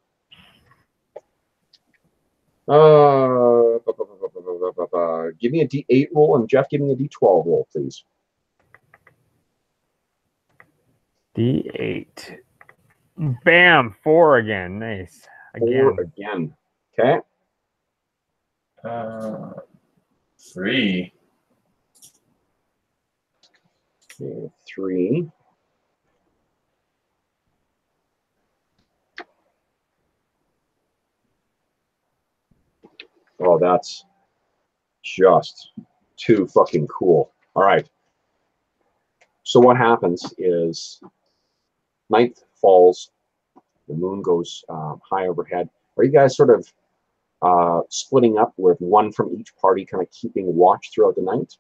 give me a D8 roll, and Jeff, give me a D12 roll, please. D8. Bam! 4 again. Nice. Again. 4 again. Okay. 3. Okay, 3. Oh, that's just too fucking cool. All right. So what happens is night falls, the moon goes high overhead. Are you guys sort of splitting up with one from each party kind of keeping watch throughout the night?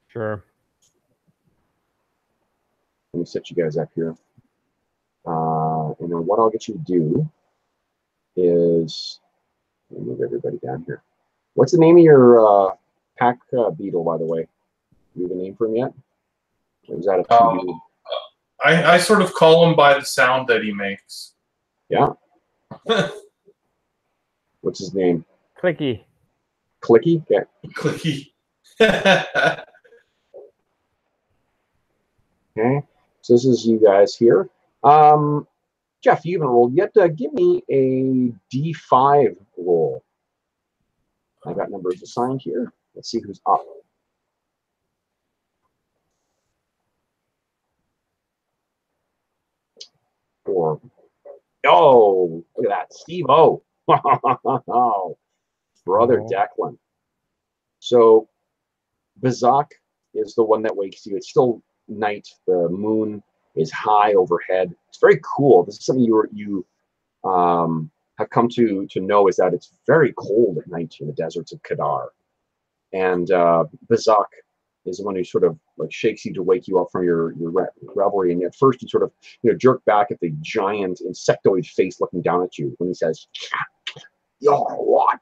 Sure. Let me set you guys up here. And then what I'll get you to do is, let me move everybody down here. What's the name of your pack beetle, by the way? Do you have a name for him yet? Or is that a TBD? I sort of call him by the sound that he makes. Yeah. What's his name? Clicky. Clicky? Yeah. Clicky. Okay. So this is you guys here. Jeff, you haven't rolled yet. Give me a D5 roll. I got numbers assigned here. Let's see who's up. Four. Oh, look at that. Steve O. Brother Declan. So Bazak is the one that wakes you. It's still night. The moon is high overhead. It's very cool. This is something you have come to know, is that it's very cold at night in the deserts of Kadar. And Bazak is the one who sort of like shakes you to wake you up from your revelry. And at first you sort of jerk back at the giant insectoid face looking down at you when he says, "Yo, what?"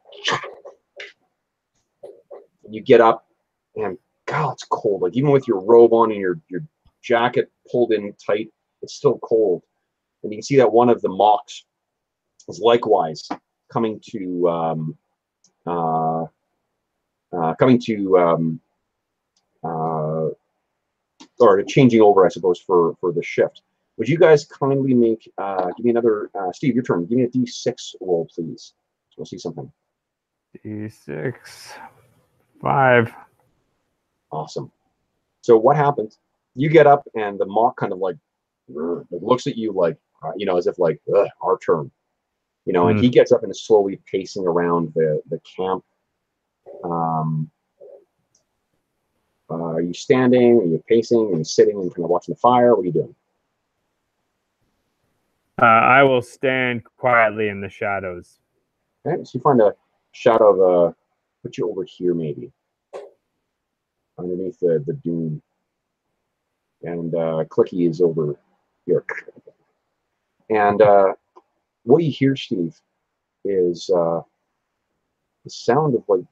And you get up and God, it's cold. Like even with your robe on and your jacket pulled in tight, it's still cold. And you can see that one of the mocks is likewise coming to or changing over, I suppose, for the shift. Would you guys kindly make give me another Steve, your turn. Give me a D6 roll, please. So we'll see something. D6. 5. Awesome. So what happens? You get up and the mock kind of like looks at you like as if like our turn. And he gets up and is slowly pacing around the camp. Are you standing? Are you pacing? Are you sitting and kind of watching the fire? What are you doing? I will stand quietly in the shadows. Okay, so you find a shadow of put you over here maybe, underneath the dune, and Clicky is over here. And what you hear, Steve, is the sound of like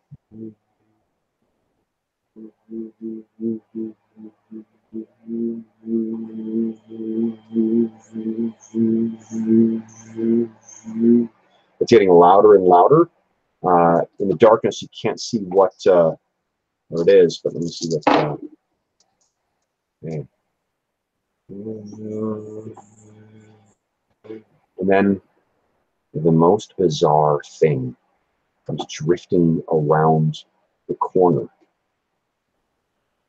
it's getting louder and louder. In the darkness, you can't see what it is, but let me see what's going on. Okay. And then the most bizarre thing comes drifting around the corner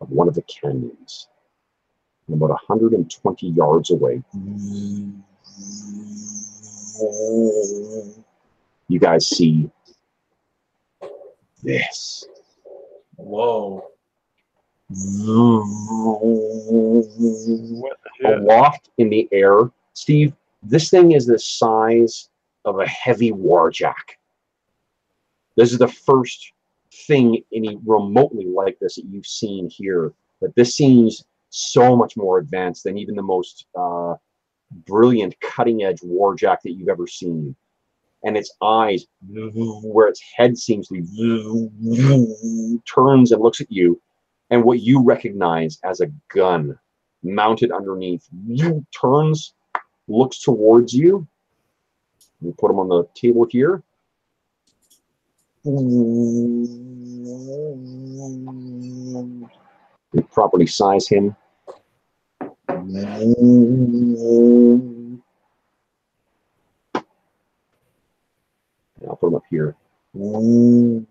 of one of the canyons, and about 120 yards away. You guys see this. Whoa. Aloft in the air. Steve, this thing is the size of a heavy warjack. This is the first thing any remotely like this that you've seen here. But this seems so much more advanced than even the most brilliant cutting-edge warjack that you've ever seen. And its eyes, where its head seems to be, turns and looks at you, and what you recognize as a gun mounted underneath, turns, looks towards you. You put him on the table here. You properly size him. I'll put him up here. And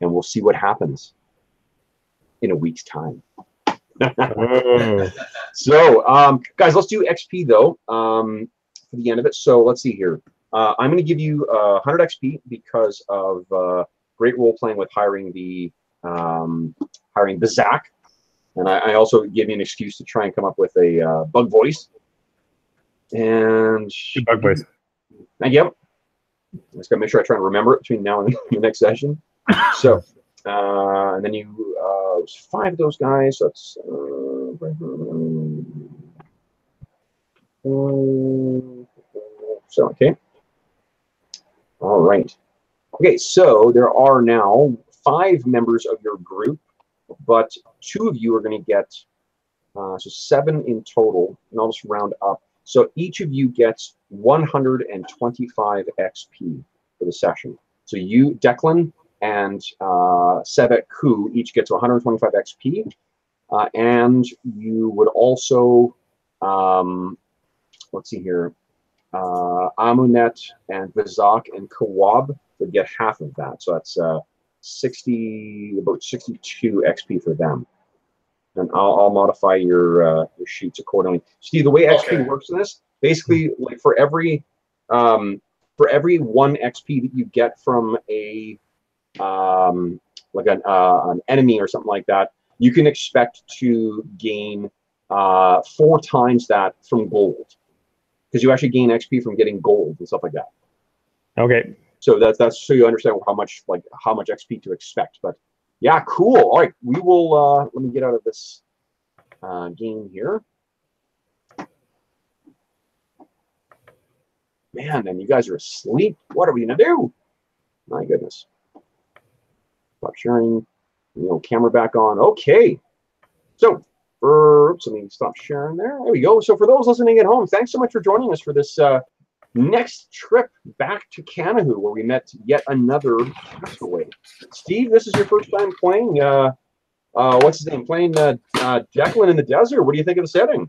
we'll see what happens in a week's time. So, guys, let's do XP, though, for the end of it. So let's see here. I'm going to give you 100 XP because of great role-playing with hiring the Zach. And I also give you an excuse to try and come up with a bug voice. And Bug voice. Thank you. I just got to make sure I try and remember it between now and the next session. So, and then you, 5 of those guys. So that's so okay. All right. Okay, so there are now 5 members of your group, but 2 of you are going to get, so 7 in total, and I'll just round up. So each of you gets 125 XP for the session. So you, Declan, and Sebek Khu each gets 125 XP, and you would also, let's see here, Amunet and Vizak and Kawab would get half of that. So that's about 62 XP for them. And I'll modify your sheets accordingly. Steve, the way XP works in this, basically, like for every 1 XP that you get from a like an enemy or something like that, you can expect to gain 4 times that from gold, because you actually gain XP from getting gold and stuff like that. Okay. So that's so you understand how much XP to expect. But yeah, cool. All right, we will. Let me get out of this game here. Man, and you guys are asleep. What are we gonna do? My goodness. Stop sharing. Camera back on. Okay. So, oops, let me stop sharing there. There we go. So for those listening at home, thanks so much for joining us for this next trip back to Kanahu, where we met yet another castaway. Steve, this is your first time playing, what's his name? Playing Declan in the desert. What do you think of the setting?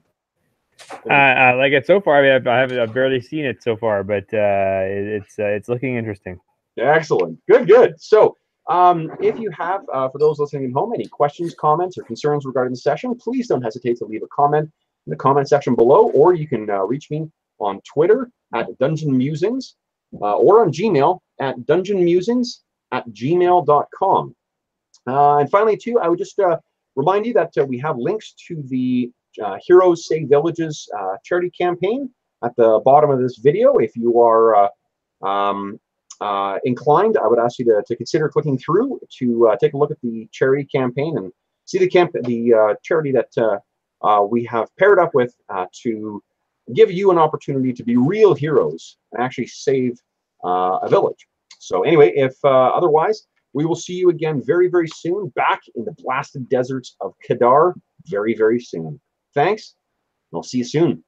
I like it so far. I mean, I've barely seen it so far, but it's looking interesting. Excellent. Good. So, if you have, for those listening at home, any questions, comments, or concerns regarding the session, please don't hesitate to leave a comment in the comment section below, or you can reach me on Twitter at Dungeon Musings, or on Gmail at dungeonmusings@gmail.com. And finally, too, I would just remind you that we have links to the Heroes Save Villages charity campaign at the bottom of this video. If you are inclined, I would ask you to consider clicking through to take a look at the charity campaign and see the charity that we have paired up with to give you an opportunity to be real heroes and actually save a village. So anyway, if otherwise, we will see you again very, very soon back in the blasted deserts of Kadar very, very soon. Thanks. I'll see you soon.